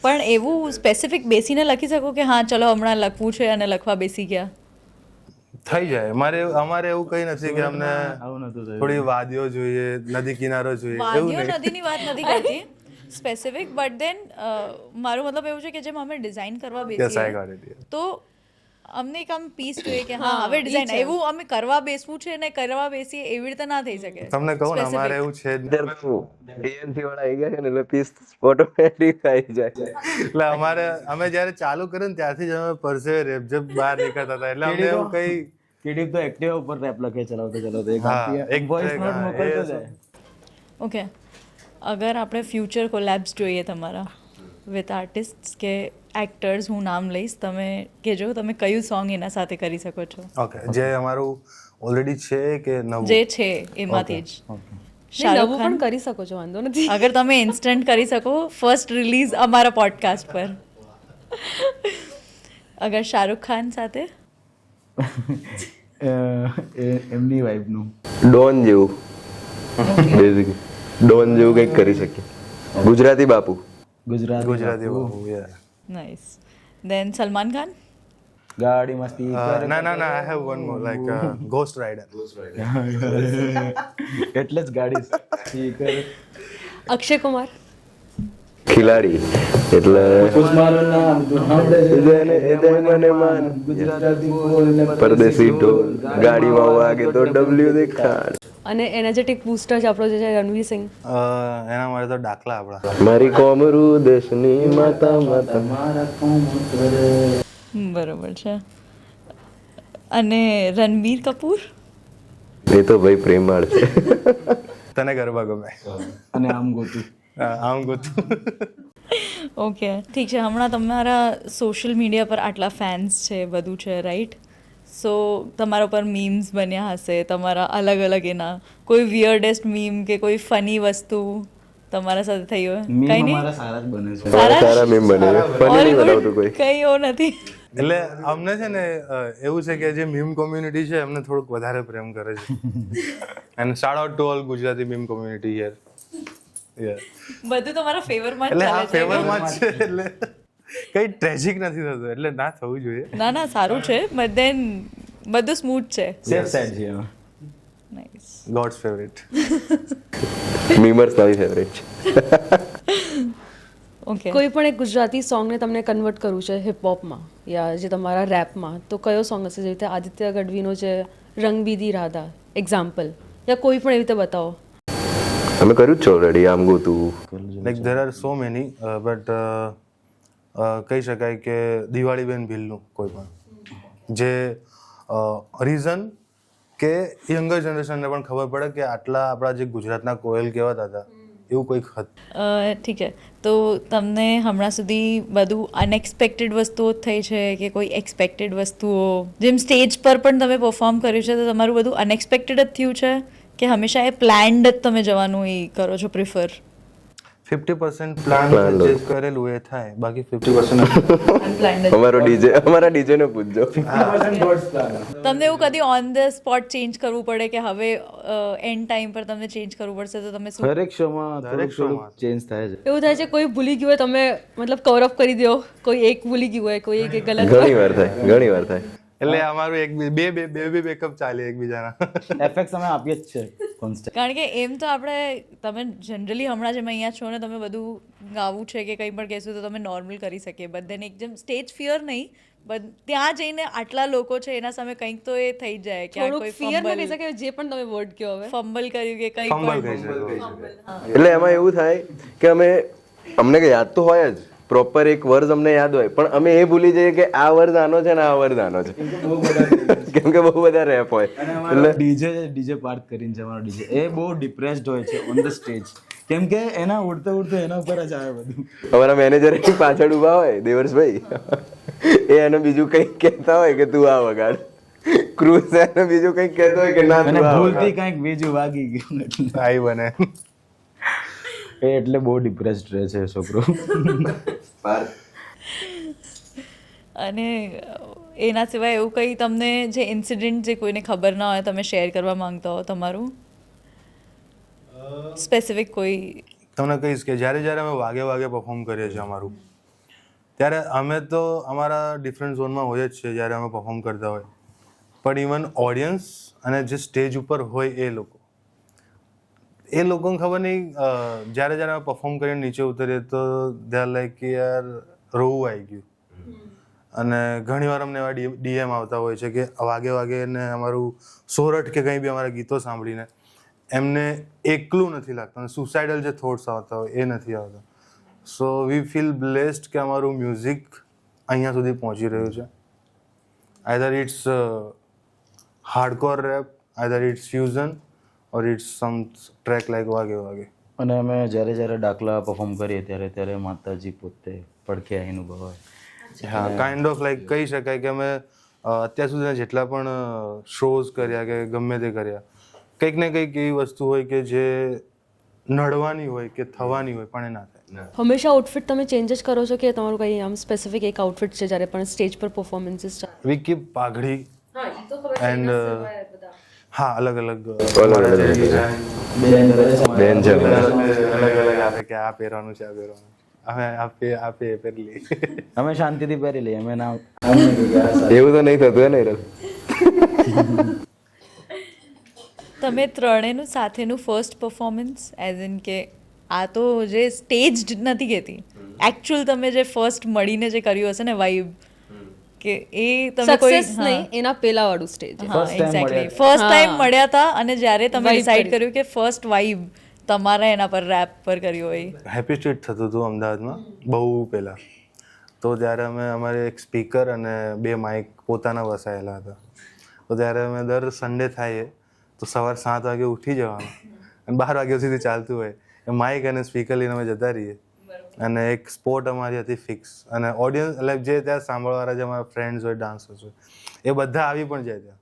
પણ એવું સ્પેસિફિક બેસીને લખી શકો કે હા ચલો હમણાં લખવું છે અને લખવા બેસી ગયા? થઈ જાય. અમારે એવું કંઈ નથી કે અમને આવું નહોતું થયું. થોડી વાદીઓ જોઈએ, નદી કિનારો જોઈએ, એવું વાદીઓ નહીં. નદીની વાત નથી કરતી સ્પેસિફિક, બટ દેન મારો મતલબ એવું છે કે જેમ અમે ડિઝાઇન કરવા Yes, I બેસીએ got it, yeah. તો અમને એક આમ પીસ જોઈએ કે હા હવે ડિઝાઇન એવું અમે કરવા બેસવું છે ને કરવા બેસીએ એવી રીતે ના થઈ શકે. તમને કહું ને અમારે એવું છે જ નહીં. અત્યારે શું ANC વાળા આવી ગયા છે ને એટલે પીસ ઓટોમેટિક આવી જાય. એટલે અમે જ્યારે ચાલુ કર્યું ને ત્યારથી જ અમે પરસેવે રેપઝેપ બહાર નીકળતા હતા, એટલે અમને એવું કંઈ કિડીપ તો એક્ટિવા ઉપર રેપ લખે ચલાવતો એક હા, આપીએ, એક voice track, note હા, મોકલતો એ જાય. ઓકે, અગર આપણે ફ્યુચર કોલેબ્સ જોઈએ તમારા વિથ આર્ટિસ્ટ કે એક્ટર્સ, હું નામ લઈશ, તમે કહેજો તમે કયું સોંગ એના સાથે કરી શકો છો ઓકે જે અમારું ઓલરેડી છે કે નવું? જે છે એમાંથી જ. નહીં, શાહરુખ નવું ખાન, પણ કરી શકો છો, વાંધો નથી. અગર તમે ઇન્સ્ટન્ટ કરી શકો ફર્સ્ટ રિલીઝ અમારા પોડકાસ્ટ પર, અગર શાહરુખ ખાન સાથે એમની વાઇબનું ડોન જેવું બેઝિકલી ડોન જેવું કંઈક કરી શકીએ. ગુજરાતી બાપુ. ગુજરાતી બાબુ, yeah. નાઇસ. દેન સલમાન ખાન, ગાડી મસ્તી ના I have one more like ghost rider. એટલે જ ગાડી સ્પીકર અક્ષય કુમાર, ખિલાડી એટલે મારું નામ તું સાંભળે છે મને માન ગુજરાતી બોલને પરદેશી ઢોલ ગાડીમાં વાગે તો ડબલ્યુ દેખાડ. અને એનર્જેટિક બૂસ્ટર છે આપણો જે છે રણવીર સિંહ. એના માટે તો દાખલા આપણા. મારી કોમરૂ દેશની માતા માતા. મારા કોમળ બરોબર છે. અને રણબીર કપૂર, એ તો ભાઈ પ્રેમાળ છે. તને ગરબા ગમે? અને આમ ગોતું આમ ગોતું. ઓકે ઠીક છે. હમણાં તમારા સોશિયલ મીડિયા પર આટલા ફેન્સ છે, બધું છે, રાઈટ? સો તમારા પર મીમ્સ બન્યા હશે, તમારા અલગ અલગ એના કોઈ વિયર્ડેસ્ટ મીમ કે કોઈ ફની વસ્તુ તમારા સાથે થઈ હોય? મીમ કંઈ નહીં, અમારા સારા જ બને છે. સારા મીમ બને ફની નહીં બનાવતું કોઈ. કંઈ એવું નથી. એટલે અમને છે ને એવું છે કે જે મીમ કોમ્યુનિટી છે એમને થોડુંક વધારે પ્રેમ કરે છે. And shout out to all Gujarati meme community here. બધું તમારા ફેવરમાં એટલે આ ચાલે છે. ફેવરમાં જ છે, એટલે કઈ ટ્રેજિક નથી થતું, એટલે ના થવું જોઈએ. ના ના, સારું છે, બટ ધેન બધું સ્મૂથ છે. સેફ સાઈડ છે એમાં. નાઇસ. Gods favourite. મીમર્સ મારી ફેવરેટ છે. ઓકે. કોઈ પણ એક ગુજરાતી સોંગને તમને કન્વર્ટ કરવું છે હિપહોપમાં યા જે તમારા રેપમાં, તો કયો સોંગ હશે? જેવી રીતે આદિત્ય ગઢવીનો છે રંગબીદી રાધા એક્ઝામ્પલ, યા કોઈ પણ એવી રીતે બતાવો. અમે કર્યું જ છે ઓલરેડી આમ ગોતું. Like there are so many, but કહી શકાય કે દિવાળીબેન ભીલનું કોઈ પણ, જે રીઝન કે યંગર જનરેશનને પણ ખબર પડે કે આટલા આપણા જે ગુજરાતના કોયલ કહેવાતા હતા એવું કોઈક હતું. ઠીક છે. તો તમને હમણાં સુધી બધું અનએક્સપેક્ટેડ વસ્તુઓ જ થઈ છે કે કોઈ એક્સપેક્ટેડ વસ્તુઓ? જેમ સ્ટેજ પર પણ તમે પરફોર્મ કર્યું છે, તો તમારું બધું અનએક્સપેક્ટેડ જ થયું છે કે હંમેશા એ પ્લાન્ડ જ તમે જવાનું એ કરો છો પ્રિફર? 50% પ્લાન જે કરેલું એ થાય, બાકી 50% અનપ્લાન્ડ. અમારા ડીજે ને પૂછજો. તમને એવું કદી ઓન ધ સ્પોટ ચેન્જ કરવું પડે કે હવે એન્ડ ટાઈમ પર તમને ચેન્જ કરવું પડશે, તો તમે શું? દરેક શોમાં થોડુંક ચેન્જ થાય છે. એવું થાય છે કોઈ ભૂલી ગયું હોય, તમે મતલબ કવર અપ કરી દો, કોઈ એક ભૂલી ગયું હોય, કોઈ એક ગલત ઘણી વાર થાય. એટલે અમારું એક બે બેકઅપ ચાલે એકબીજાના. એફેક્ટ્સ અમે આપીએ જ છે કોન્સ્ટન્ટ. કારણ કે એમ તો આપણે, તમે જનરલી હમણાં જેમ અહીંયા છો ને, તમે બધું ગાવું છે કે કંઈ પણ કહેશું તો તમે નોર્મલ કરી શકીએ, બધાને એકદમ સ્ટેજ ફિયર નહીં, ત્યાં જઈને આટલા લોકો છે એના સામે કંઈક તો એ થઈ જાય કે આ કોઈ થોડુંક ફિયર ન કહી શકે, જે પણ તમે વર્ડ કહો હવે. ફંબલ કર્યું કે કંઈ ફંબલ પણ. કહી શકો. એટલે એમાં એવું થાય કે અમને કે યાદ તો હોય જ, પ્રોપર એક વર્ડ અમને યાદ હોય, પણ અમે એ ભૂલી જઈએ કે આ વર્ડ આનો છે ને આ વર્ડ આનો છે, કેમ કે બહુ બધા રેપ હોય. એટલે ડીજે પાર્ક કરીને છે અમારો ડીજે, એ બહુ ડિપ્રેસ્ડ હોય છે ઓન ધ સ્ટેજ, કેમ કે એના ઉડતે એના ઉપર જ આવે બધું. અમારા મેનેજર પાછળ ઊભા હોય દેવર્ષભાઈ, એ એને બીજું કંઈક કહેતા હોય કે તું આ વગાડ, ક્રુઝ એને બીજું કંઈક કહેતો હોય કે ના તું આ ભૂલથી વગાડ. કંઈક બીજું વાગી ગયું એટલે આઈ બને. એ એટલે બહુ ડિપ્રેસ્ડ રહે છે છોકરો. અને એના સિવાય એવું કંઈ તમને જે ઇન્સિડન્ટ જે કોઈને ખબર ના હોય તમે શેર કરવા માંગતા હો તમારું સ્પેસિફિક કોઈ? તમને કહીશ કે જ્યારે અમે વાગે પરફોર્મ કરીએ છીએ અમારું, ત્યારે અમે તો અમારા ડિફરન્ટ ઝોનમાં હોય જ છે જ્યારે અમે પરફોર્મ કરતા હોય, પણ ઇવન ઓડિયન્સ અને જે સ્ટેજ ઉપર હોય એ લોકોને ખબર નહીં, જ્યારે અમે પરફોર્મ કરીને નીચે ઉતરીએ તો દે આર લાઈક કે યાર રોવું આવી ગયું. અને ઘણીવાર અમને એવા ડીએમ આવતા હોય છે કે વાગે ને અમારું સોરઠ કે કંઈ બી અમારા ગીતો સાંભળીને એમને એકલું નથી લાગતું, અને સુસાઇડલ જે થોટ્સ આવતા હોય એ નથી આવતા. સો વી ફીલ બ્લેસ્ડ કે અમારું મ્યુઝિક અહીંયા સુધી પહોંચી રહ્યું છે. Either it's hardcore rap, either it's fusion, or it's some track like વાગે. અને અમે જ્યારે ડાકલા પરફોર્મ કરીએ ત્યારે માતાજી પોતે પડખે આવીને ઊભા હોય. હા, કાઇન્ડ ઓફ લાઈક કહી શકાય કે અમે અત્યાર સુધીના જેટલા પણ શોઝ કર્યા કે ગમે તે કર્યા, કંઈક ને કંઈક એવી વસ્તુ હોય કે જે નડવાની હોય કે થવાની હોય પણ એ ના થાય. હંમેશા આઉટફિટ તમે ચેન્જ જ કરો છો કે તમારું કંઈ આમ સ્પેસિફિક એક આઉટફિટ છે જ્યારે પણ સ્ટેજ પર પરફોર્મન્સીસ ચાલે? વી કીપ પાઘડી એન્ડ હા, અલગ અલગ બેન છે આપે કે આ પહેરવાનું છે, આ પહેરવાનું, અમે આપે પહેરી લઈએ. અમે શાંતિથી પહેરી લઈએ, અમે ના એવું તો નહીં થતું ને. તમે ત્રણેયનું સાથેનું ફર્સ્ટ પરફોર્મન્સ એઝ ઇન કે આ તો જે સ્ટેજ નથી કહેતી, એકચ્યુઅલ તમે જે ફર્સ્ટ મળીને જે કર્યું હશે ને વાઇબ, કે એ તમે કોઈ સક્સેસ નહીં, એના પેલા વાળું સ્ટેજ. હા એક્ઝેક્ટલી ફર્સ્ટ ટાઈમ મળ્યા હતા અને જ્યારે તમે ડિસાઈડ કર્યું કે ફર્સ્ટ વાઇબ તમારા એના પર રેપ પર કર્યું હોય. હેપી સ્ટ્રીટ થતું હતું અમદાવાદમાં બહુ પહેલાં, તો ત્યારે અમે અમારે એક સ્પીકર અને 2 માઇક પોતાના વસાયેલા હતા. તો ત્યારે અમે દર સન્ડે થાય તો સવાર 7 વાગે ઉઠી જવાનું અને 12 વાગ્યા સુધી ચાલતું હોય, માઇક અને સ્પીકર લઈને અમે જતા રહીએ. અને એક સ્પોટ અમારી હતી ફિક્સ, અને ઓડિયન્સ એટલે જે ત્યાં સાંભળવાળા જે અમારા ફ્રેન્ડ્સ હોય, ડાન્સર્સ હોય, એ બધા આવી પણ જાય ત્યાં,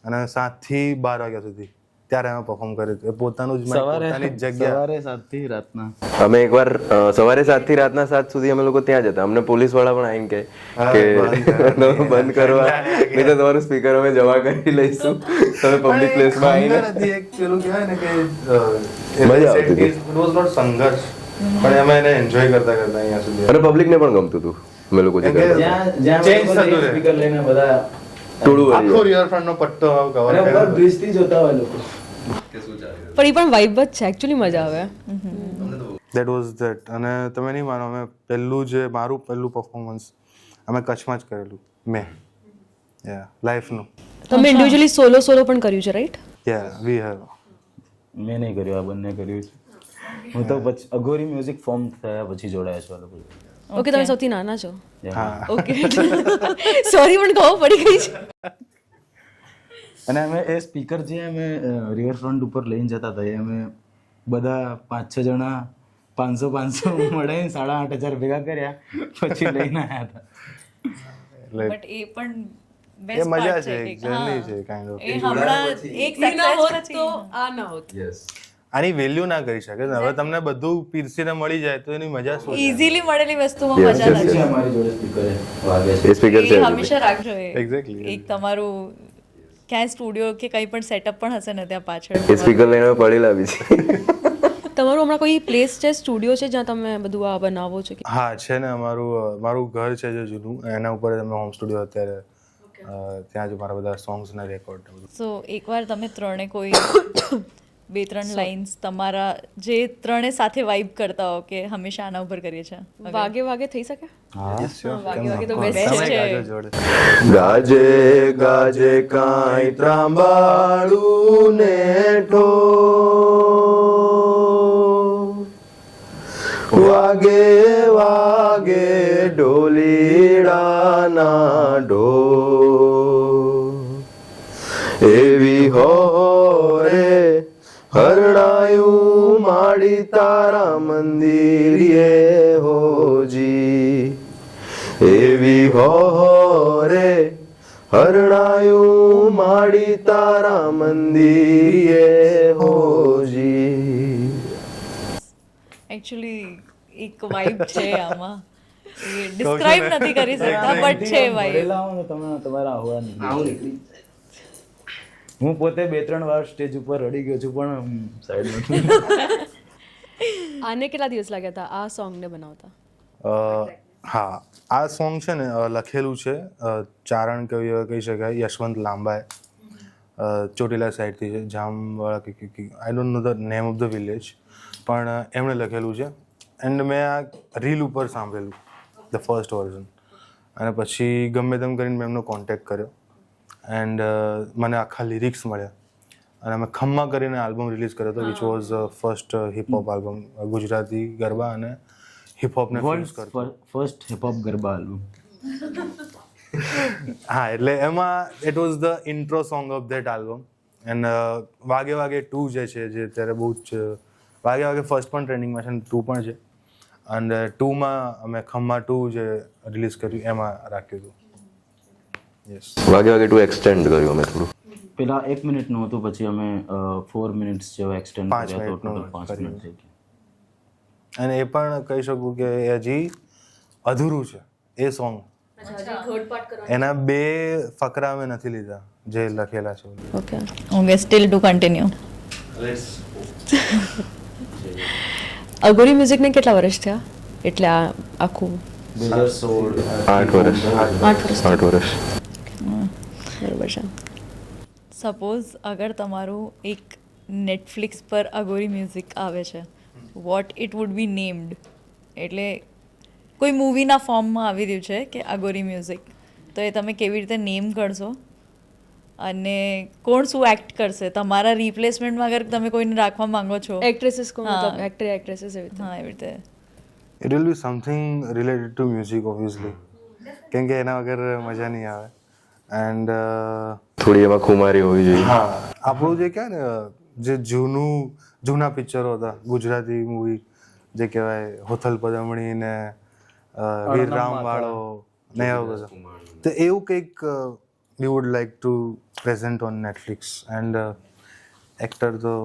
અને 7 થી 12 વાગ્યા સુધી ત્યારે અમે પરફોર્મ કર્યું હતું. એ પોતાનું જ mic, પોતાની જ જગ્યા. સવારે 7 થી રાતના અમે એકવાર સવારે 7 થી રાતના 7 સુધી અમે લોકો ત્યાં જતા. અમને પોલીસ વાળા પણ આવીને કહે કે બંધ કરવા, નહીં તો તમારું સ્પીકર અમે જમા કરી લઈશું, તમે પબ્લિક પ્લેસમાં આવીને. ખંગર હતી એક, પેલું કહેવાય ને કે મજા આવતી હતી. ઇટ વોઝ નોટ સંઘર્ષ, પણ અમે એને એન્જોય કરતા કરતા અહીંયા સુધી. અને પબ્લિકને પણ ગમતું હતું અમે લોકો જે કરતા. જ્યાં Change થતું રહે. સ્પીકર લઈને બધા ટોળું વળી આખો જાય. રિવરફ્રન્ટ નો પટ્ટો કવર અને કર્યો. ઉપર બ્રિજ થી જોતા હોય લોકો. પણ એ પણ વાઇબ જ છે, એકચ્યુઅલી મજા આવે. That was that. અને તમે નહીં માનો, અમે મારું પહેલું પરફોર્મન્સ અમે કચ્છમાં જ કરેલું મેં, લાઈફનું. તમે ઇન્ડિવિજ્યુઅલી સોલો પણ કર્યું છે, રાઈટ? We have. મેં નહીં કર્યું, આ બંને કર્યું છે. હું તો પછી અઘોરી મ્યુઝિક ફોર્મ થયા પછી જોડાયા છું આ લોકો. ઓકે, તમે સૌથી નાના છો. હા. ઓકે, સોરી પણ ખબર પડી ગઈ છે. અને અમે એ સ્પીકર જે અમે રિવરફ્રન્ટ ઉપર લઈને જતા હતા, એ અમે બધા 5-6 જણા 500 મળીને 8,500 ભેગા કર્યા, પછી લઈને આવ્યા હતા. એટલે બટ એ પણ એ બેસ્ટ મજા પાર્ટ છે, છે એક કે જર્ની હા, છે કાઇન્ડ ઓફ. એ હમણાં એક સક્સેસ પછી આ ના હોત. આની વેલ્યુ ના કરી શકે ને. હવે તમને બધું પીરસીને મળી જાય તો એની મજા શું છે? ઇઝીલી મળેલી વસ્તુમાં Yes, મજા yes, નથી. પછી અમારી જોડે સ્પીકર વાગે છે. એ સ્પીકર છે એ હંમેશા રાખજો. Exactly. એક તમારું ક્યાંય સ્ટુડિયો કે કંઈ પણ સેટઅપ પણ હશે ને ત્યાં પાછળ. એ સ્પીકર લઈને અમે પડેલા બી છે. તમારું હમણાં કોઈ પ્લેસ છે, સ્ટુડિયો છે જ્યાં તમે બધું આ બનાવો છો? હા છે ને, મારું ઘર છે જે જૂનું, એના ઉપર અમે હોમ સ્ટુડિયો અત્યારે, ત્યાં જ મારા બધા સોંગ્સના રેકોર્ડ. સો એકવાર તમે ત્રણે કોઈ 2-3 લાઇન્સ તમારા જે ત્રણે સાથે વાઇબ કરતા હો કે હંમેશા આના ઉપર કરીએ છીએ. વાગે વાગે થઈ શકે? વાગે વાગે તો best બેસ્ટ છે. ગાજે ગાજે કાંઈ ત્રાંબાળું ને વાગે વાગે ઢોલીડાના ઢોલ, એવી હો રે હરણાયું માડી તારા મંદિરે હોજી, એવી હો રે હરણાયું માડી તારા મંદિરે હોજી. એકચ્યુઅલી એક વાઇબ છે આમાં, એ ડિસ્ક્રાઇબ નથી કરી શકતા બટ છે વાઇબ. મળેલા હો ને તમે, તમારા આવવા નીકળી. હું પોતે 2-3 વાર સ્ટેજ ઉપર રડી ગયો છું, પણ સાઈડ નથી. આને કેટલા દિવસ લાગ્યા હતા આ સોંગને બનાવતા? હા, આ સોંગ છે ને લખેલું છે ચારણ કવિ કહી શકાય, યશવંત લાંબાએ, ચોટીલા સાઈડથી છે, જામવાળા કે I don't know the name of the village, પણ એમણે લખેલું છે. એન્ડ મેં આ રીલ ઉપર સાંભળેલું ધ ફર્સ્ટ વર્ઝન, અને પછી ગમે તેમ કરીને મેં એમનો કોન્ટેક્ટ કર્યો, એન્ડ મને આખા લિરિક્સ મળ્યા, અને અમે ખમ્મા કરીને આલ્બમ રિલીઝ કર્યો હતો, which was first hip-hop album, Gujarati garba અને હિપહોપને ફ્યુઝ કરતો. First hip-hop garba album. હા, એટલે એમાં it was the intro song of that album. And વાગે વાગે 2 જે છે, જે અત્યારે બહુ જ વાગે વાગે ફર્સ્ટ પણ ટ્રેન્ડિંગમાં છે અને 2 પણ છે, એન્ડ 2માં અમે ખમ્મા 2 જે રિલીઝ કર્યું એમાં રાખ્યું હતું. યસ. વાગે વાગે ટુ એક્સટેન્ડ કર્યું અમે થોડું. પેલા 1 મિનિટનું હતું, પછી અમે 4 મિનિટ્સ જેવા એક્સટેન્ડ 5 કર્યા, તો મિનિટનું total 5 મિનિટ થઈ ગયા. અને એ પણ કહી શકું કે એ હજી અધૂરું છે એ સોંગ. એના 2 ફકરા અમે નથી લીધા જે લખેલા છે. Okay, okay, still to continue. Aghori મ્યુઝિકને કેટલા વર્ષ થયા? એટલે આ આખું 2016 8 વર્ષ. 8 વર્ષ. બરોબર છે. સપોઝ અગર તમારું એક નેટફ્લિક્સ પર અઘોરી મ્યુઝિક આવે છે, what it would be named? એટલે કોઈ મૂવીના ફોર્મમાં આવી રહ્યું છે કે અઘોરી મ્યુઝિક, તો એ તમે કેવી રીતે નેમ કરશો અને કોણ શું એક્ટ કરશે? તમારા રિપ્લેસમેન્ટમાં અગર તમે કોઈને રાખવા માંગો છો, એક્ટ્રેસીસ કો હા. મતલબ એક્ટર એક્ટ્રેસીસ એવી રીતે. હા એવી રીતે. It will be something related to music obviously, કેમ કે એના વગર મજા નહીં આવે. એન્ડ થોડી એમાં ખુમારી હોવી જોઈએ. હા, આપણું જે કહે ને જે જૂના પિક્ચરો હતા ગુજરાતી મૂવી, જે કહેવાય હોથલ પદમણી ને વીરરામ વાળો ને એવા બધા. તો એવું કંઈક વી would like to present on Netflix. And actor તો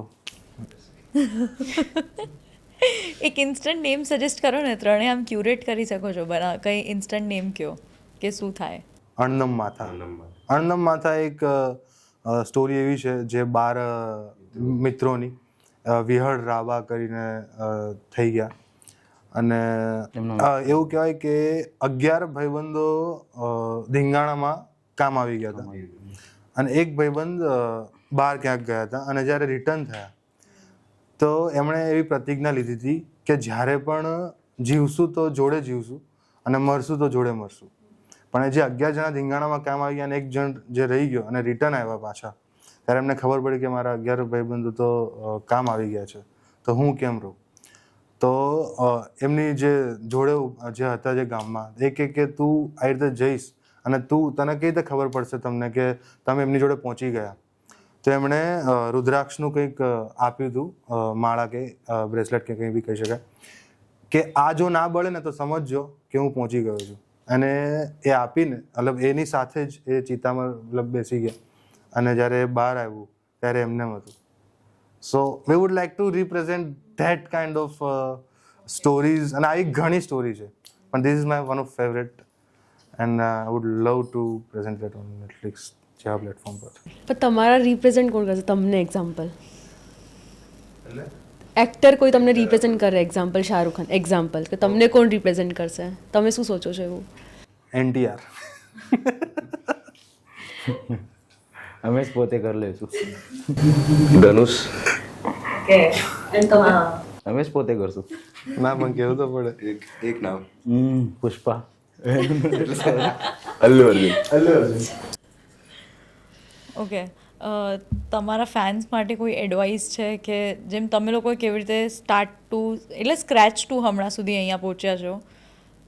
એક ઇન્સ્ટન્ટ નેમ સજેસ્ટ કરો ને, ત્રણે આમ ક્યુરેટ કરી શકો છો. કંઈ ઇન્સ્ટન્ટ નેમ કયો કે શું થાય. અણનમ માથા. અણનમ માથા એક સ્ટોરી એવી છે જે 12 મિત્રોની વિહળ રાબા કરીને થઈ ગયા. અને એવું કહેવાય કે 11 ભાઈબંધો ધીંગાણામાં કામ આવી ગયા હતા અને એક ભાઈબંધ બહાર ક્યાંક ગયા હતા. અને જ્યારે રિટર્ન થયા તો એમણે એવી પ્રતિજ્ઞા લીધી હતી કે જ્યારે પણ જીવશું તો જોડે જીવશું અને મરશું તો જોડે મરશું. પણ એ જે 11 જણા ધીંગાણામાં કામ આવી ગયા અને એક જણ જે રહી ગયો અને રિટર્ન આવ્યા પાછા, ત્યારે એમને ખબર પડી કે મારા 11 ભાઈબંધો તો કામ આવી ગયા છે, તો હું કેમ રહું. તો એમની જે જોડે જે હતા જે ગામમાં, એ કે તું આ રીતે જઈશ અને તને કઈ રીતે ખબર પડશે તમને કે તમે એમની જોડે પહોંચી ગયા. તો એમણે રુદ્રાક્ષનું કંઈક આપ્યું હતું, માળા કે બ્રેસલેટ કે કંઈ બી કહી શકાય, કે આ જો ના બળે ને તો સમજજો કે હું પહોંચી ગયો છું. અને એ આપીને મતલબ એની સાથે જ એ ચિતામાં મતલબ બેસી ગયા. અને જ્યારે એ બહાર આવ્યું ત્યારે એમને હતું. So we would like to represent that kind of stories. અને આવી ઘણી સ્ટોરી છે, પણ this is my one of favourite and I would love to present that on Netflix જેવા પ્લેટફોર્મ પર. પણ તમારા રિપ્રેઝેન્ટ કોણ કરશે તમને? એક્ઝામ્પલ એક્ટર કોઈ તમને રિપ્રેઝેન્ટ કરે, એક્ઝામ્પલ શાહરુખ ખાન, એક્ઝામ્પલ કે તમને કોણ રિપ્રેઝેન્ટ કરશે? તમે શું સોચો છો એવું? NTR. અમે જ પોતે કરી લઈશું. ધનુષ. અમે જ પોતે કરશું. ના પણ કેવું તો પડે. એક નામ. પુષ્પા. અલ્લુ અર્જુન. ઓકે, તમારા ફેન્સ માટે કોઈ એડવાઇસ છે કે જેમ તમે લોકો કેવી રીતે સ્ટાર્ટ ટુ એટલે સ્ક્રેચ ટુ હમણાં સુધી અહીંયા પહોંચ્યા છો,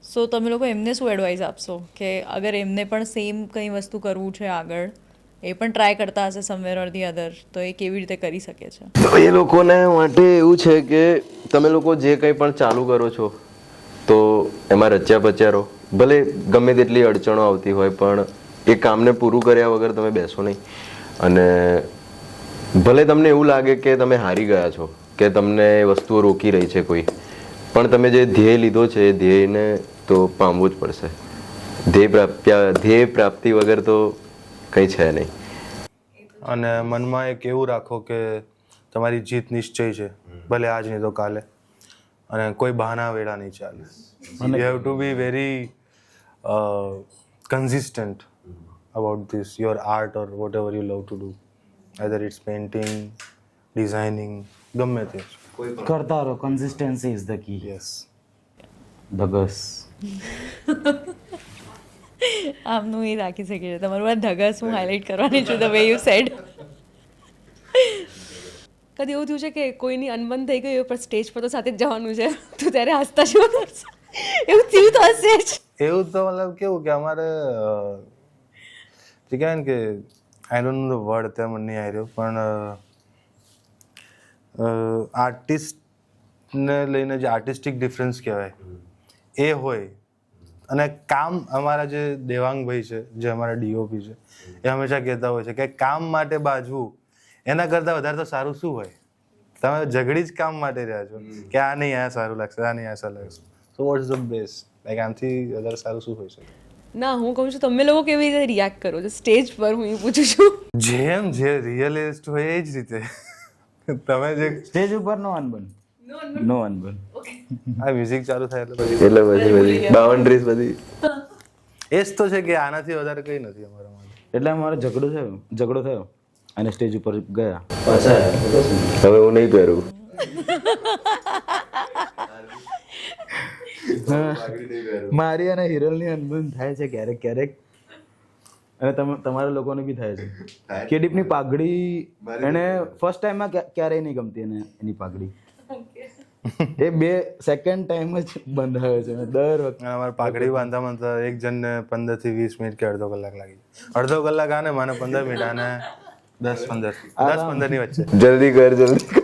સો તમે લોકો એમને શું એડવાઇસ આપશો કે અગર એમને પણ સેમ કંઈ વસ્તુ કરવું છે આગળ, એ પણ ટ્રાય કરતા હશે સમવેર ઓર ધી અધર, તો એ કેવી રીતે કરી શકે છે? તો એ લોકોને માટે એવું છે કે તમે લોકો જે કંઈ પણ ચાલુ કરો છો તો એમાં રચ્યા પચ્યા રહો. ભલે ગમે તેટલી અડચણો આવતી હોય પણ એ કામને પૂરું કર્યા વગર તમે બેસો નહીં. અને ભલે તમને એવું લાગે કે તમે હારી ગયા છો, કે તમને એ વસ્તુઓ રોકી રહી છે કોઈ, પણ તમે જે ધ્યેય લીધો છે એ ધ્યેયને તો પામવું જ પડશે. ધ્યેય પ્રાપ્તિ વગર તો કંઈ છે નહીં. અને મનમાં એક એવું રાખો કે તમારી જીત નિશ્ચય છે, ભલે આજ નહીં તો કાલે. અને કોઈ બહાના વેળા નહીં ચાલે. You have to be very consistent about this, your art or whatever you love to do, either it's painting, designing, ગમે તે કરતા રહો. Consistency is the key. Yes. ધગસ. આમનું એ રાખી શકીએ છીએ. તમારું આ ધગસ હું હાઇલાઇટ કરવાની છું, ધ વે યુ સેડ. કદી એવું થયું છે કે કોઈની અનબન થઈ ગઈ પણ સ્ટેજ પર તો સાથે જ જવાનું છે, તો ત્યારે હસતા શું કરશે? એવું થયું તો હશે જ. એવું તો મતલબ કેવું કે અમારે જે કહેવાય ને કે I don't know the word ત્યાં મને નહીં આવી રહ્યો, પણ આર્ટિસ્ટને લઈને જે આર્ટિસ્ટિક ડિફરન્સ કહેવાય એ હોય. અને કામ અમારા જે દેવાંગભાઈ છે, જે અમારા DOP છે, એ હંમેશા કહેતા હોય છે કે કામ માટે બાજવું એના કરતાં વધારે તો સારું શું હોય? તમે ઝઘડી જ કામ માટે રહ્યા છો કે આ નહીં આ સારું લાગશે, આ નહીં આ સારું લાગશે. So what is the best? Like આનાથી વધારે સારું શું હોઈ શકે? ના, હું કહું છું તમે લોકો કેવી રીતે રિએક્ટ કરો છો સ્ટેજ પર, હું એ પૂછું છું. જેમ જે રિયલિસ્ટ હોય એ જ રીતે. તમે જે સ્ટેજ ઉપર નો અનબન. નો અનબન. આ મ્યુઝિક ચાલુ થાય એટલે પછી બધી બાઉન્ડ્રીઝ બધી એ જ તો છે કે આનાથી વધારે કંઈ નથી અમારા માટે. એટલે અમારો ઝઘડો થયો અને સ્ટેજ ઉપર ગયા. હવે હું નહીં પહેરું. મારી અને હિરલની અનબન થાય છે ક્યારેક ક્યારેક, અને તમારા લોકોને બી થાય છે. કેડીપની પાઘડી એને ફર્સ્ટ ટાઈમમાં ક્યારેય નહીં ગમતી, એને એની પાઘડી એ 2 સેકન્ડ ટાઈમ જ બંધાયો છે દર વખતે. અમારે પાઘડી બાંધતા એક જણને 15 થી 20 મિનિટ કે અડધો કલાક લાગી. અડધો કલાક આને મને 15 મિનિટ, આને 10-15 ની વચ્ચે. જલ્દી કર જલ્દી કર.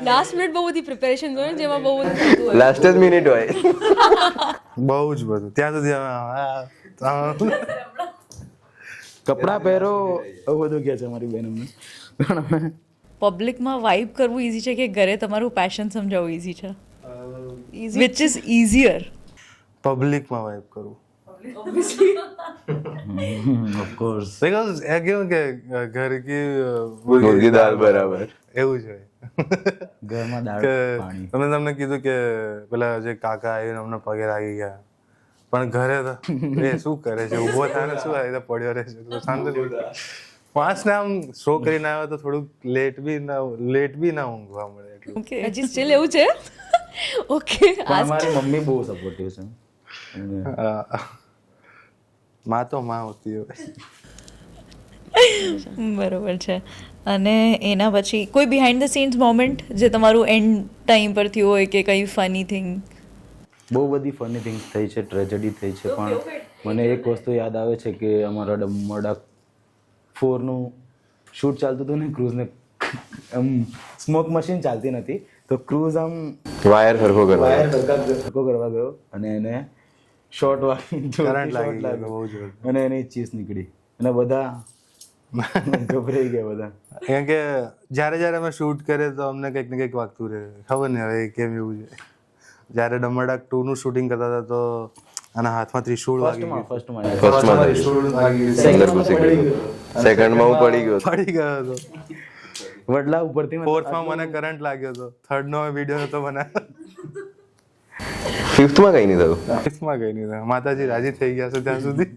લાસ્ટ મિનિટ બહુ બધી પ્રિપેરેશન હોય ને જેમાં બહુ બધું થતું હોય. લાસ્ટ જ મિનિટ હોય. બહુ જ બધું ત્યાં સુધી અમે કપડાં પહેરો એવું બધું કહે છે મારી બેન અમને. પણ અમે પબ્લિકમાં વાઇબ કરવું ઇઝી છે કે ઘરે તમારું પેશન સમજાવવું ઇઝી છે? Which is easier? પબ્લિકમાં વાઇબ કરું ઓફકોર્સ બીકોઝ એ કેવું કે ઘર કી મુર્ગી દાલ બરાબર. એવું છે ઘરમાં દાળ કે પાણી. તમને કીધું કે પેલા જે કાકા આવીને અમને પગે લાગી ગયા, પણ ઘરે તો એ શું કરે છે, ઊભો થાય ને શું આવી પડ્યો રહે છે, તો શાંતિ પાંચ ને આમ શો કરીને આવ્યો તો થોડુંક લેટ બી ના ઊંઘવા મળે એટલું. ઓકે. હજી સ્ટીલ એવું છે? ઓકે. પણ મારી મમ્મી બહુ સપોર્ટિવ છે. અને માં તો માં હોતી હોય. બરોબર છે. અને એના પછી કોઈ બિહાઇન્ડ ધ સીન્સ મોમેન્ટ જે તમારું એન્ડ ટાઈમ પર થયું હોય કે કંઈ ફની થિંગ? બહુ બધી ફની થિંગ્સ થઈ છે, ટ્રેજેડી થઈ છે, પણ મને એક વસ્તુ યાદ આવે છે કે અમારા ડમડા 4નું શૂટ ચાલતું હતું ને, ક્રૂઝને આમ સ્મોક મશીન ચાલતી નથી તો ક્રૂઝ આમ વાયર સરખો કરવા. વાયર ધક્કો કરવા ગયો અને એને શોર્ટ વાગી, કરંટ લાગી ગયો બહુ જોર. અને એની ચીસ નીકળી અને બધા ગભરાઈ ગયા બધા. કેમ કે જ્યારે અમે શૂટ કરીએ તો અમને કંઈક ને કંઈક વાગતું રહે, ખબર નહીં હવે કેમ એવું છે. જ્યારે ડમરડાક 2નું શૂટિંગ કરતા હતા તો આના હાથમાં ત્રિશૂળ વાગી ગયું. ફર્સ્ટમાં ત્રિશૂળ વાગી ગયું. અંદર ઘૂસી ગયું. સેકન્ડમાં હું પડી ગયો. પડી ગયો હતો. વડલા ઉપરથી ફોર્થમાં મને કરંટ લાગ્યો હતો. થર્ડનો વિડીયો નતો બનાવ્યો. ફિફ્થમાં કઈ નહીં થયું. ફિફ્થમાં ગઈ નહીં. માતાજી રાજી થઈ ગયા છે ત્યાં સુધી.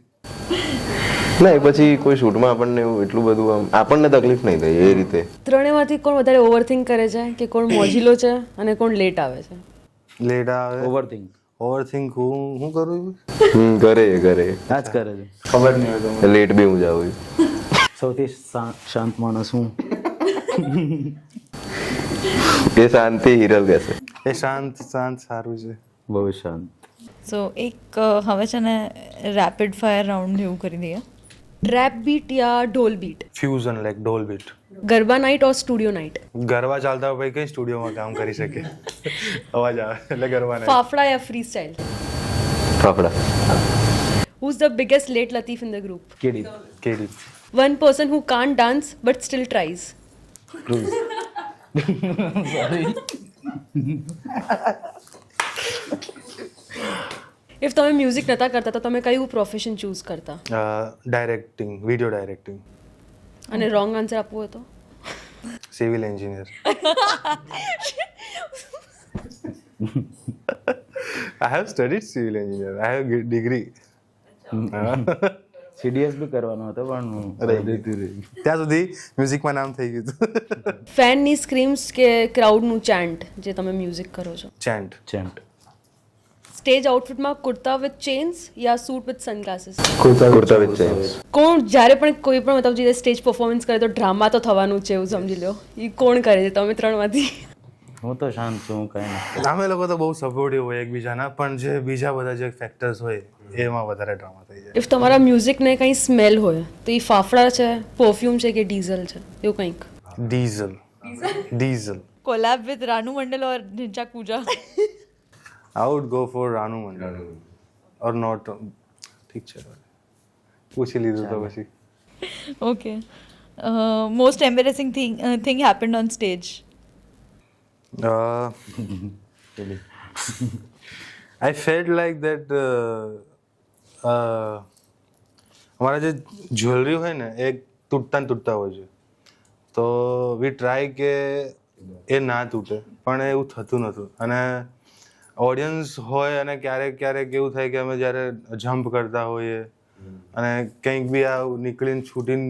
ના એ પછી કોઈ શૂટમાં આપણને એવું એટલું બધું આમ આપણને તકલીફ નહીં થઈ એ રીતે. ત્રણેયમાંથી કોણ વધારે ઓવરથિંક કરે છે, કે કોણ મોજીલો છે અને કોણ લેટ આવે છે? લેટ આવે. ઓવરથિંક ઓવરથિંક હું કરું કરે આ જ કરે છે. ખબર નહીં હોય તો લેટ બી હું જાઉં. સૌથી શાંત માણસ હું. એ શાંતિ હિરલ કહેશે. એ શાંત સારું છે. બહુ શાંત. સો એક હવે છે ને રેપિડ ફાયર રાઉન્ડ જેવું કરી દઈએ. ટ્રેપ બીટ યા ઢોલ બીટ? ફ્યુઝન લાઈક ડોલ બીટ. ગરબા નાઇટ ઓર સ્ટુડિયો નાઇટ? ગરબા ચાલતા હોય ભાઈ કઈ સ્ટુડિયોમાં કામ કરી શકે. અવાજ આવે એટલે ગરબા નહીં. ફાફડા યા freestyle? Fafda. Who is the biggest late Latif in the group? KD KD. One person who can't dance but still tries? ક્રૂઝ. ઇફ તમે મ્યુઝિક નતા કરતા તો તમે કયું પ્રોફેશન ચૂઝ કરતા? Directing, video directing. અને રોંગ આન્સર આપવો હોય તો? Civil engineer. I have studied civil engineer. I have degree. CDS બી કરવાનો હતો પણ ત્યાં સુધી મ્યુઝિકમાં નામ થઈ ગયું હતું. ફેનની સ્ક્રીમ્સ કે ક્રાઉડનું ચેન્ટ જે તમે મ્યુઝિક કરો છો? ચેન્ટ. ચેન્ટ. સ્ટેજ આઉટફિટમાં કુર્તા વિથ ચેન્સ યા suit with sunglasses? Kurta with chains. કોણ જ્યારે પણ કોઈ પણ મતલબ જે સ્ટેજ પરફોર્મન્સ કરે તો ડ્રામા તો થવાનું છે એવું સમજી લો, એ કોણ કરે છે તમે ત્રણમાંથી? હું તો શાંત છું, કઈ નથી. અમે લોકો તો બહુ સપોર્ટિવ હોય એકબીજાના, પણ જે બીજા બધા જે ફેક્ટર્સ હોય એમાં વધારે ડ્રામા થઈ જાય. ઇફ તમારા મ્યુઝિકને કંઈ સ્મેલ હોય તો એ ફાફડા છે, પરફ્યુમ છે કે ડીઝલ છે, એવું કંઈક? Diesel. Collab with Ranu Mondal or Dhinchak Pooja? I would go for Ranu Mandal or not. ઠીક છે, પૂછી લીધું તો પછી. Okay. Most embarrassing thing happened on stage? I felt like that અમારા જે જ્વેલરી હોય ને એ તૂટતા હોય છે, તો વી ટ્રાય કે એ ના તૂટે, પણ એવું થતું નહોતું. અને ઓડિયન્સ હોય અને ક્યારેક એવું થાય કે અમે જ્યારે જમ્પ કરતા હોઈએ અને કંઈક બી આ નીકળીને છૂટીને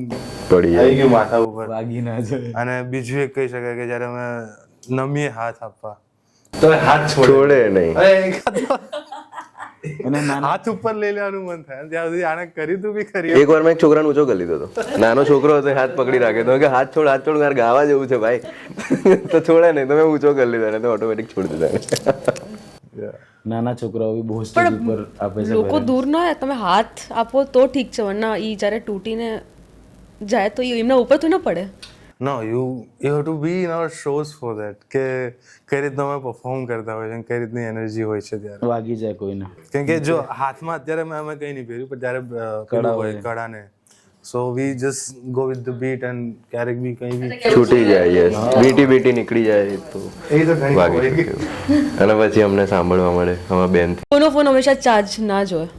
પડી આવી ગયું માથા ઉપર, વાગી ના જાય. અને બીજું એક કહી શકાય કે જ્યારે અમે નમીએ હાથ આપવા તો એ હાથ છોડે નહીં. અને હાથ ઉપર લઈ લેવાનું મન થાય. ત્યાં સુધી આને કરી તું બી ખરી. એક વાર મેં એક છોકરાને ઊંચો કરી લીધો હતો. નાનો છોકરો હતો, હાથ પકડી રાખે તો કે હાથ છોડ મારે ગાવા જેવું છે ભાઈ. તો છોડે નહીં, તો મેં ઊંચો કરી લીધો ને તો ઓટોમેટિક છોડી દીધા. નાના છોકરાઓ બી બહુ સ્ટેજ ઉપર આપે છે. લોકો દૂર ન હોય, તમે હાથ આપો તો ઠીક છે, વરના એ જ્યારે તૂટીને જાય તો એ એમના ઉપર તો ન પડે. No you have to be in our shows for that કે કઈ રીતના અમે પરફોર્મ કરતા હોય છે અને કઈ રીતની એનર્જી હોય છે ત્યારે. વાગી જાય કોઈને. કેમ કે જો હાથમાં અત્યારે અમે કંઈ નહીં પહેર્યું પણ ત્યારે પેલું હોય કડાને, so we just go with the beat and ક્યારેક બી કંઈ બી છૂટી જાય, યસ, બીટી નીકળી જાય તો એ તો ઘણી વાગી હોય. શકે. અને પછી અમને સાંભળવા મળે અમારા બેન કોનો ફોન હંમેશા ચાર્જ ના જ હોય.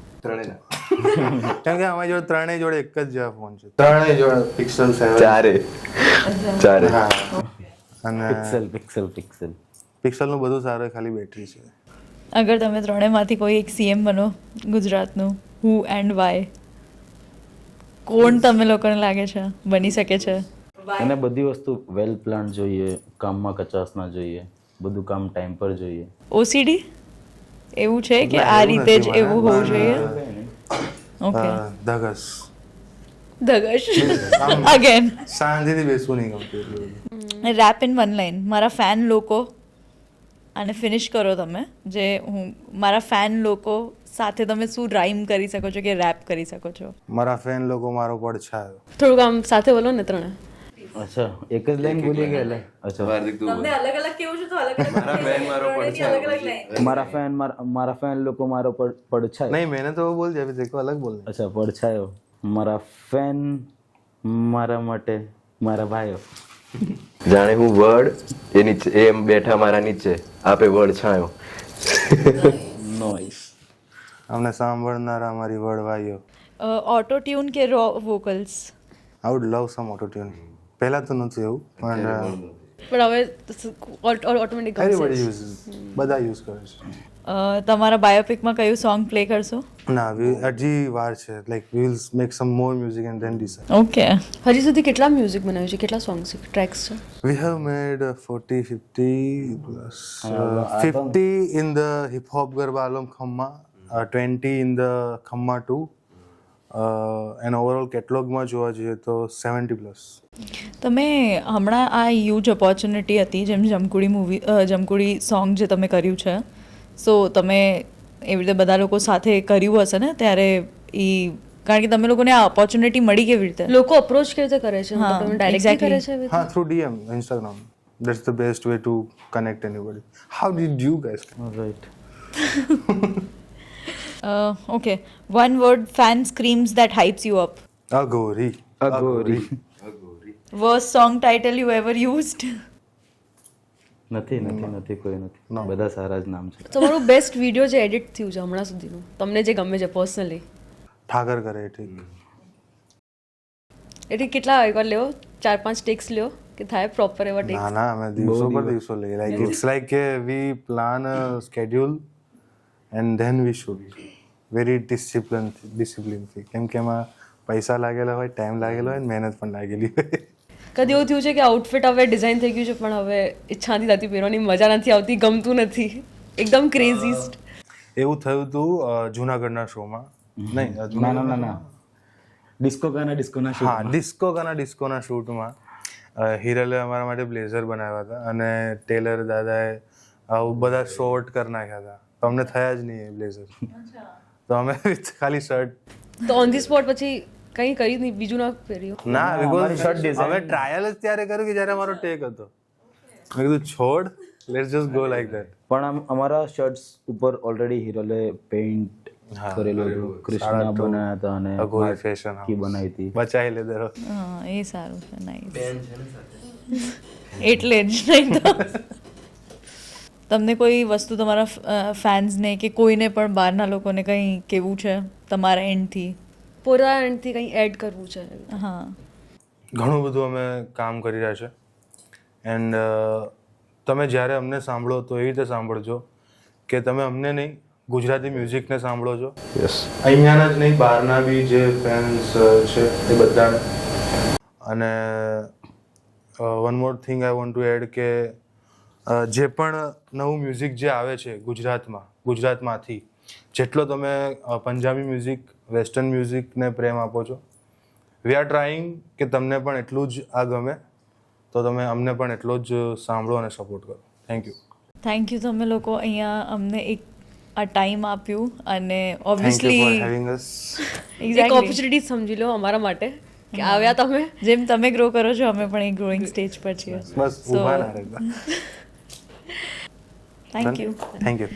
કેમ કે અમારી જોડે ત્રણેય જોડે એક જ જેવા ફોન છે, ત્રણેય જોડે પિક્સલ 7 ચારે હા અને પિક્સલ પિક્સલનું બધું સારું, ખાલી બેટરી છે. અગર તમે ત્રણેયમાંથી કોઈ એક સીએમ બનો ગુજરાતનું, હુ એન્ડ વાય, કોણ તમે લોકોને લાગે છે બની શકે છે? અને બધી વસ્તુ વેલ પ્લાન જોઈએ, કામમાં કચાશ ના જોઈએ, બધું કામ ટાઈમ પર જોઈએ. ઓસીડી એવું છે કે આ રીતે જ એવું હોવું જોઈએ? ઓકે, ધગસ ધગશ અગેન. શાંતિથી બેસવું નહીં ગમતું એટલું બધું. Rap in one line. મારા ફેન લોકો, આને ફિનિશ કરો તમે, જે હું મારા ફેન લોકો સાથે તમે શું રાઇમ કરી શકો છો કે રેપ કરી શકો છો? મારા ફેન લોકો મારો પડછાયો. થોડુંક આમ સાથે બોલો ને ત્રણે. અચ્છા, એક જ લાઈન બોલી ગયા. અચ્છા, અલગ અલગ કેવું છે તો અલગ મારા ફેન લોકો મારો પડછાયો. નહીં मैंने तो वो बोल दिया, अभी देखो अलग बोलना. અચ્છા, પડછાયો. મારા ફેન મારા માટે મારા ભાઈઓ. જાણે હું વડ એ નીચે, એ એમ બેઠા મારા નીચે, આપે વડ છાયો. નોઈસ. અમને સાંભળનારા અમારી વડવાઈઓ. ઓટો ટ્યુન કે raw vocals? I would love some auto tune. પહેલા તો નહોતું એવું પણ પણ હવે ઓટોમેટિક એવરીબડી યુઝ, બધા યુઝ કરે છે. તમારા બાયોપિકમાં કયું સોંગ પ્લે કરશો? ના હજી વાર છે, like we will make sum more music and then decide. Okay. હજી સુધી કેટલા મ્યુઝિક બનાવ્યું છે, કેટલા સોંગ્સ ટ્રેક્સ છે? We have made 40-50 plus 50 in the hip hop Garba album Khamma, 20 in the Khamma 2, and overall catalog માં જોવા જઈએ તો 70 plus. તમે હમણાં આ હ્યુજ ઓપોર્ચ્યુનિટી હતી, જેમ જમકુડી સોંગ જે તમે કર્યું છે, સો તમે એવી રીતે બધા લોકો સાથે કર્યું હશે ને ત્યારે, કારણ કે તમે લોકોને આ ઓપોર્ચ્યુનિટી મળી કેવી રીતે? લોકો અપ્રોચ કેવી રીતે કરે છે? હા, તમે ડાયરેક્ટલી કરે છે? હા, through DM, Instagram. That's the best way to connect anybody. How did you guys connect? Right. Okay, one word fan screams that hypes you up. Agori. Worst song title you ever used? નથી કોઈ નથી. બધા સારા જ નામ છે. તમારું best video જે edit થયું છે હમણાં સુધીનું, તમને જે ગમે છે પર્સનલી? ઠાકર કરે ઠીક. એટલે કેટલા એકવાર લ્યો, 4-5 ટેક્સ લ્યો કે થાય પ્રોપર એવા ટેક્સ? ના અમે દિવસો પર દિવસો લઈએ. લાઈક ઇટ્સ લાઈક કે we plan a schedule and then we shoot very ડિસિપ્લિનથી. કેમ કે એમાં પૈસા લાગેલા હોય, ટાઈમ લાગેલો હોય, મહેનત પણ લાગેલી હોય. કદી એવું થયું છે કે આઉટફિટ હવે ડિઝાઇન થઈ ગયું છે પણ હવે ઈચ્છા નથી થતી પહેરવાની, મજા નથી આવતી, ગમતું નથી, એકદમ ક્રેઝીસ્ટ? એવું થયું હતું જુનાગઢના શોમાં. નહીં ના ડિસ્કોના ડિસ્કોના શૂટમાં હિરલે અમારા માટે બ્લેઝર બનાવ્યા હતા અને ટેલર દાદાએ આવું બધા શોર્ટ કરી નાખ્યા હતા, તો અમને થયા જ નહીં એ બ્લેઝર, તો અમે ખાલી શર્ટ. તો ઓન ધી સ્પોટ પછી કંઈ કરી નહીં, બીજું ના પહેર્યું? ના, બિકોઝ અમે ટ્રાયલ જ ત્યારે કર્યું કે જ્યારે અમારો ટેક હતો. મેં કીધું છોડ, let's just go like that. પણ અમારા શર્ટ્સ ઉપર ઓલરેડી હિરોલે પેઇન્ટ કરેલું હતું, કૃષ્ણ બનાવ્યા હતા અને અઘોરી ફેશન કી બનાવી હતી. બચાવી લેદર. હા, એ સારું છે, નાઈસ. એટલે જ નહીં તો તમને કોઈ વસ્તુ તમારા ફેન્સને કે કોઈને પણ બહારના લોકોને કંઈ કેવું છે તમારા એન્ડથી? પોતા એન્ડથી કંઈ એડ કરવું છે? હા, ઘણું બધું અમે કામ કરી રહ્યા છે એન્ડ તમે જ્યારે અમને સાંભળો તો એવી રીતે સાંભળજો કે તમે અમને નહીં, ગુજરાતી મ્યુઝિકને સાંભળો છો. યસ. અહીંયાના જ નહીં, બહારના બી જે ફેન્સ છે એ બધાને. અને one more thing I want to add કે જે પણ નવું મ્યુઝિક જે આવે છે ગુજરાતમાંથી, જેટલો તમે પંજાબી મ્યુઝિક, વેસ્ટર્ન મ્યુઝિકને પ્રેમ આપો છો, વી આર ટ્રાઈંગ કે તમને પણ એટલું જ આ ગમે, તો તમે અમને પણ એટલો જ સાંભળો અને સપોર્ટ કરો. Thank you. તમે લોકો અહીંયા અમને એક આ ટાઈમ આપ્યું અને thank you for obviously having us. એક ઓપોર્ચ્યુનિટી સમજી લો અમારા માટે કે આવ્યા તમે. જેમ તમે ગ્રો કરો છો અમે પણ એક ગ્રોઈંગ સ્ટેજ પર છીએ. બસ ઊભા ના રહેતા. Thank you. Thank you.